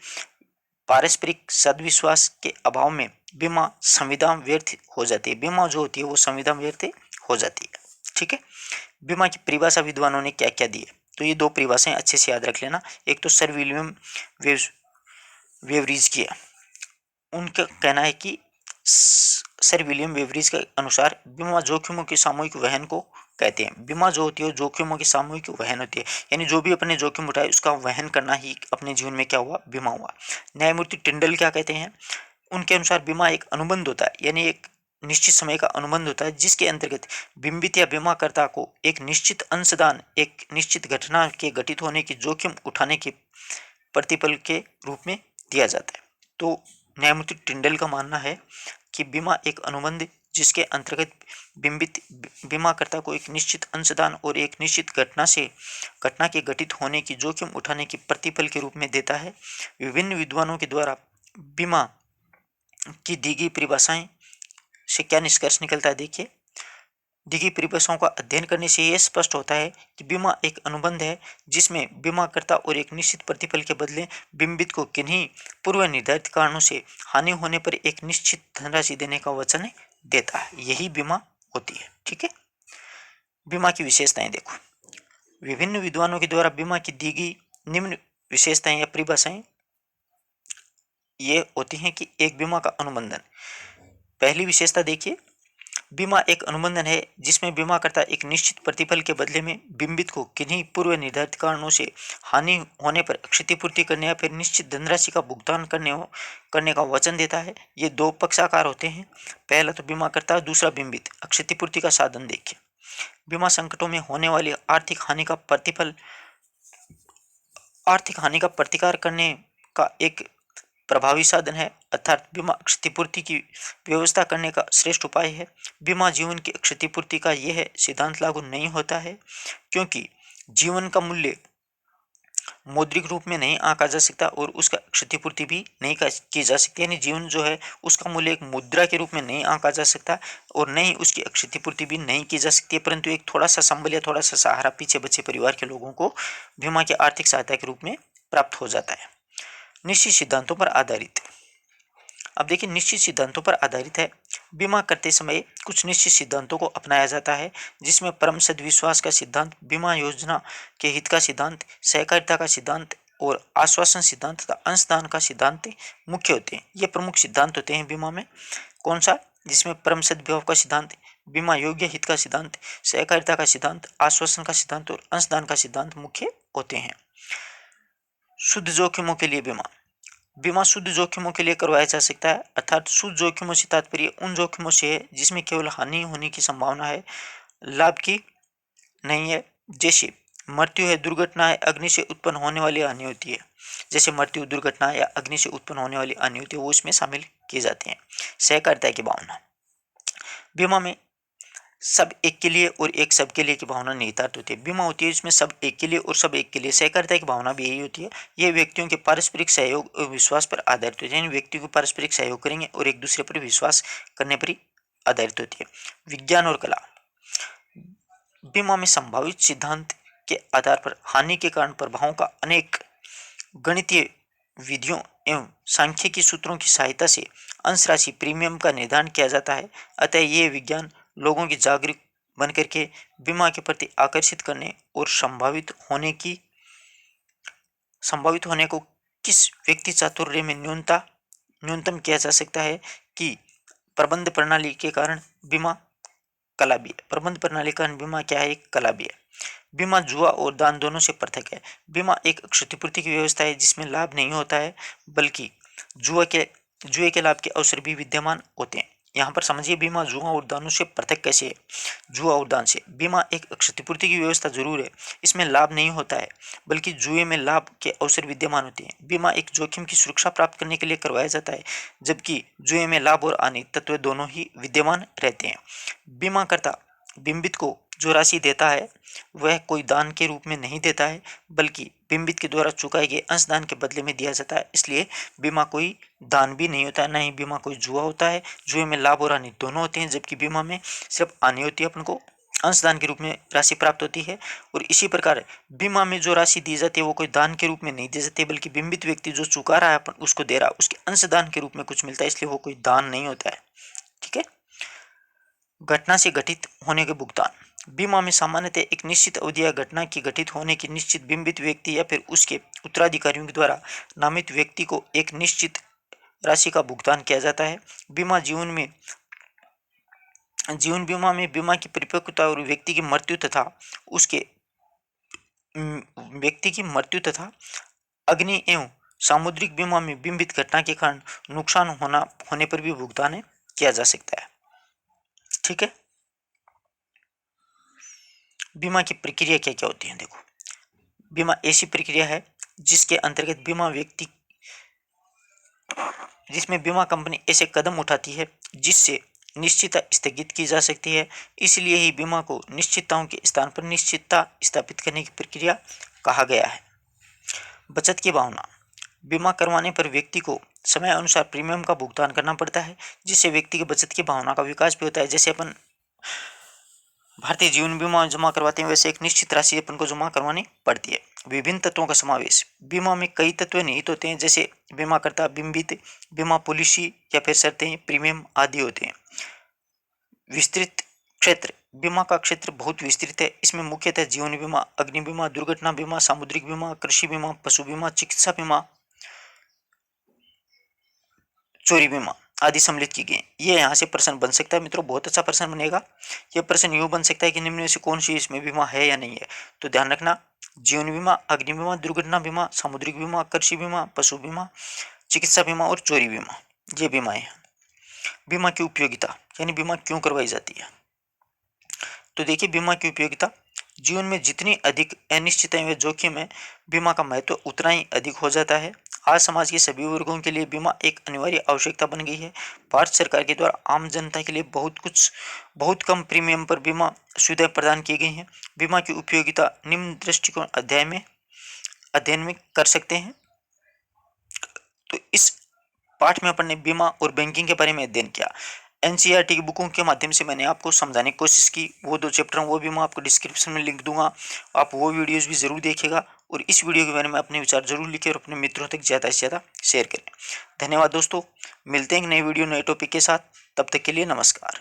पारस्परिक सद्विश्वास के अभाव में बीमा संविदा व्यर्थ हो जाती है। बीमा जो होती है वो संविदा व्यर्थ हो जाती है। ठीक है, बीमा की परिभाषा विद्वानों ने क्या क्या दी है, तो ये दो परिभाषाएं अच्छे से याद रख लेना। एक तो सर विलियम वेवरीज की है। उनका कहना है कि सर विलियम वेवरीज के अनुसार बीमा जोखिमों के सामूहिक वहन को कहते हैं। बीमा जो होती है जोखिमों की सामूहिक वहन होती है, यानी जो भी अपने जोखिम उठाए उसका वहन करना ही अपने जीवन में क्या हुआ, बीमा हुआ। न्यायमूर्ति टिंडल क्या कहते हैं, उनके अनुसार बीमा एक अनुबंध होता है, यानी एक निश्चित समय का अनुबंध होता है जिसके अंतर्गत बिंबित या बीमाकर्ता को एक निश्चित अंशदान एक निश्चित घटना के घटित होने की जोखिम उठाने के प्रतिफल के रूप में दिया जाता है। तो न्यायमूर्ति टिंडल का मानना है कि बीमा एक अनुबंध जिसके अंतर्गत बिंबित बीमाकर्ता को एक निश्चित अंशदान और एक निश्चित घटना के घटित होने की जोखिम उठाने की प्रतिफल के रूप में देता है। विभिन्न विद्वानों के द्वारा बीमा की दी गई परिभाषाएं से क्या निष्कर्ष निकलता है, देखिए। दी गई परिभाषाओं का अध्ययन करने से यह स्पष्ट होता है कि बीमा एक अनुबंध है जिसमें बीमाकर्ता और एक निश्चित प्रतिफल के बदले बिंबित को किन्हीं पूर्व निर्धारित कारणों से हानि होने पर एक निश्चित धनराशि देने का वचन देता है, यही बीमा होती है। ठीक है, बीमा की विशेषताएं देखो। विभिन्न विद्वानों के द्वारा बीमा की दी गई निम्न विशेषताएं या परिभाषाएं ये होती हैं कि एक बीमा का अनुबंधन। पहली विशेषता देखिए, बीमा एक अनुबंधन है जिसमें बीमाकर्ता एक निश्चित प्रतिफल के बदले में बिंबित को किन्हीं पूर्व निर्धारित कारणों से हानि होने पर क्षतिपूर्ति करने या फिर निश्चित धनराशि का भुगतान करने का वचन देता है। ये दो पक्षाकार होते हैं, पहला तो बीमाकर्ता, दूसरा बिंबित। क्षतिपूर्ति का साधन देखिए, बीमा संकटों में होने वाली आर्थिक हानि का प्रतिकार करने का एक प्रभावी साधन है, अर्थात बीमा क्षतिपूर्ति की व्यवस्था करने का श्रेष्ठ उपाय है। बीमा जीवन की क्षतिपूर्ति का यह सिद्धांत लागू नहीं होता है क्योंकि जीवन का मूल्य मौद्रिक रूप में नहीं आंका जा सकता और उसका क्षतिपूर्ति भी नहीं की जा सकती, यानी जीवन जो है उसका मूल्य एक मुद्रा के रूप में नहीं आंका जा सकता और नहीं उसकी क्षतिपूर्ति भी नहीं की जा सकती है, परंतु एक थोड़ा सा संबल या थोड़ा सा सहारा पीछे बचे परिवार के लोगों को बीमा की आर्थिक सहायता के रूप में प्राप्त हो जाता है। निश्चित सिद्धांतों पर आधारित। अब देखिए, निश्चित सिद्धांतों पर आधारित है। बीमा करते समय कुछ निश्चित सिद्धांतों को अपनाया जाता है जिसमें परम सद्विश्वास का सिद्धांत, बीमा योजना के हित का सिद्धांत, सहकारिता का सिद्धांत और आश्वासन सिद्धांत तथा अंशदान का सिद्धांत मुख्य होते हैं। ये प्रमुख सिद्धांत होते हैं बीमा में। कौन सा, जिसमें परम सद्भाव का सिद्धांत, बीमा योग्य हित का सिद्धांत, सहकारिता का सिद्धांत, आश्वासन का सिद्धांत और अंशदान का सिद्धांत मुख्य होते हैं। शुद्ध जोखिमों के लिए बीमा शुद्ध जोखिमों के लिए करवाया जा सकता है, अर्थात शुद्ध जोखिमों से तात्पर्य उन जोखिमों से है जिसमें केवल हानि होने की संभावना है, लाभ की नहीं है। जैसे मृत्यु है, दुर्घटना है, अग्नि से उत्पन्न होने वाली हानि होती है। जैसे मृत्यु, दुर्घटना या अग्नि से उत्पन्न होने वाली हानि होती है वो इसमें शामिल की जाती है। सहकारिता की भावना, बीमा में सब एक के लिए और एक सब के लिए की भावना निहितार्थ होती है। बीमा होती है इसमें सब एक के लिए और सब एक के लिए। सहकारिता की भावना भी यही होती है। ये व्यक्तियों के पारस्परिक सहयोग और विश्वास पर आधारित होती है, यानी व्यक्ति को पारस्परिक सहयोग करेंगे और एक दूसरे पर विश्वास करने पर ही आधारित होती है। विज्ञान और कला। बीमा में संभावित सिद्धांत के आधार पर हानि के कारण प्रभावों का अनेक गणितीय विधियों एवं सांख्यिकी सूत्रों की सहायता से अंश राशि प्रीमियम का निर्धारण किया जाता है। अतः ये विज्ञान लोगों की जागरूक बनकर के बीमा के प्रति आकर्षित करने और संभावित होने को किस व्यक्ति चातुर्य में न्यूनतम किया जा सकता है कि प्रबंध प्रणाली के कारण बीमा कला भी है। प्रबंध प्रणाली का बीमा क्या है? एक कला भी है। बीमा जुआ और दान दोनों से पृथक है। बीमा एक क्षतिपूर्ति की व्यवस्था है जिसमें लाभ नहीं होता है, बल्कि जुए के लाभ के अवसर भी विद्यमान होते हैं। यहाँ पर समझिए बीमा जुआ और दानों से पृथक कैसे है। जुआ और दान से बीमा एक क्षतिपूर्ति की व्यवस्था जरूर है, इसमें लाभ नहीं होता है, बल्कि जुए में लाभ के अवसर विद्यमान होते हैं। बीमा एक जोखिम की सुरक्षा प्राप्त करने के लिए करवाया जाता है, जबकि जुए में लाभ और हानि तत्व दोनों ही विद्यमान रहते हैं। बीमाकर्ता बिंबित को जो राशि देता है वह कोई दान के रूप में नहीं देता है, बल्कि बिंबित के द्वारा चुकाए गए अंशदान के बदले में दिया जाता है। इसलिए बीमा कोई दान भी नहीं होता है, ना ही बीमा कोई जुआ होता है। जुए में लाभ और हानि दोनों होते हैं, जबकि बीमा में सिर्फ हानि होती है, अपन को अंशदान के रूप में राशि प्राप्त होती है। और इसी प्रकार बीमा में जो राशि दी जाती है वो कोई दान के रूप में नहीं दी जाती, बल्कि बिंबित व्यक्ति जो चुका रहा है अपन उसको दे रहा है, उसके अंशदान के रूप में कुछ मिलता है, इसलिए वो कोई दान नहीं होता है। ठीक है। घटना से घटित होने के भुगतान। बीमा में सामान्यतः एक निश्चित अवधि या घटना की घटित होने की निश्चित बिंबित व्यक्ति या फिर उसके उत्तराधिकारियों के द्वारा नामित व्यक्ति को एक निश्चित राशि का भुगतान किया जाता है। जीवन बीमा में बीमा की परिपक्वता और व्यक्ति की मृत्यु तथा अग्नि एवं सामुद्रिक बीमा में बिंबित घटना के कारण नुकसान होने पर भी भुगतान किया जा सकता है। ठीक है। बीमा की प्रक्रिया क्या क्या होती है? देखो, बीमा ऐसी प्रक्रिया है जिसमें बीमा कंपनी ऐसे कदम उठाती है जिससे निश्चितता स्थगित की जा सकती है। इसलिए ही बीमा को निश्चितताओं के स्थान पर निश्चितता स्थापित करने की प्रक्रिया कहा गया है। बचत की भावना। बीमा करवाने पर व्यक्ति को समय अनुसार प्रीमियम का भुगतान करना पड़ता है, जिससे व्यक्ति की बचत की भावना का विकास भी होता है। जैसे अपन भारतीय जीवन बीमा जमा करवाते हैं, वैसे एक निश्चित राशि अपन को जमा करवानी पड़ती है। विभिन्न तत्वों का समावेश। बीमा में कई तत्व निहित होते हैं, जैसे बीमाकर्ता, बिंबित, बीमा पॉलिसी या फिर शर्तें, प्रीमियम आदि होते हैं। विस्तृत क्षेत्र। बीमा का क्षेत्र बहुत विस्तृत है। इसमें मुख्यतः जीवन बीमा, अग्नि बीमा, दुर्घटना बीमा, सामुद्रिक बीमा, कृषि बीमा, पशु बीमा, चिकित्सा बीमा, चोरी बीमा आदि सम्मिलित की गई। ये यहाँ से प्रश्न बन सकता है मित्रों, बहुत अच्छा प्रश्न बनेगा। ये प्रश्न यूँ बन सकता है कि निम्न में से कौन सी इसमें बीमा है या नहीं है। तो ध्यान रखना, जीवन बीमा, अग्नि बीमा, दुर्घटना बीमा, सामुद्रिक बीमा, कृषि बीमा, पशु बीमा, चिकित्सा बीमा और चोरी बीमा, ये बीमाएं हैं। बीमा की उपयोगिता, यानी बीमा क्यों करवाई जाती है। तो देखिए, बीमा की उपयोगिता, जीवन में जितनी अधिक अनिश्चितताएं व जोखिम है, बीमा का महत्व उतना ही अधिक हो जाता है। आज समाज के सभी वर्गों के लिए बीमा एक अनिवार्य आवश्यकता बन गई है। भारत सरकार के द्वारा आम जनता के लिए बहुत कम प्रीमियम पर बीमा सुविधाएं प्रदान की गई हैं। बीमा की उपयोगिता निम्न दृष्टिकोण अध्ययन में कर सकते हैं। तो इस पाठ में अपन ने बीमा और बैंकिंग के बारे में अध्ययन किया। एनसीईआरटी की बुकों के माध्यम से मैंने आपको समझाने की कोशिश की। वो 2 चैप्टर वो भी मैं आपको डिस्क्रिप्शन में लिंक दूंगा, आप वो वीडियोस भी जरूर देखिएगा और इस वीडियो के बारे में अपने विचार जरूर लिखें और अपने मित्रों तक ज़्यादा से ज़्यादा शेयर करें। धन्यवाद दोस्तों, मिलते हैं एक नई वीडियो नए टॉपिक के साथ, तब तक के लिए नमस्कार।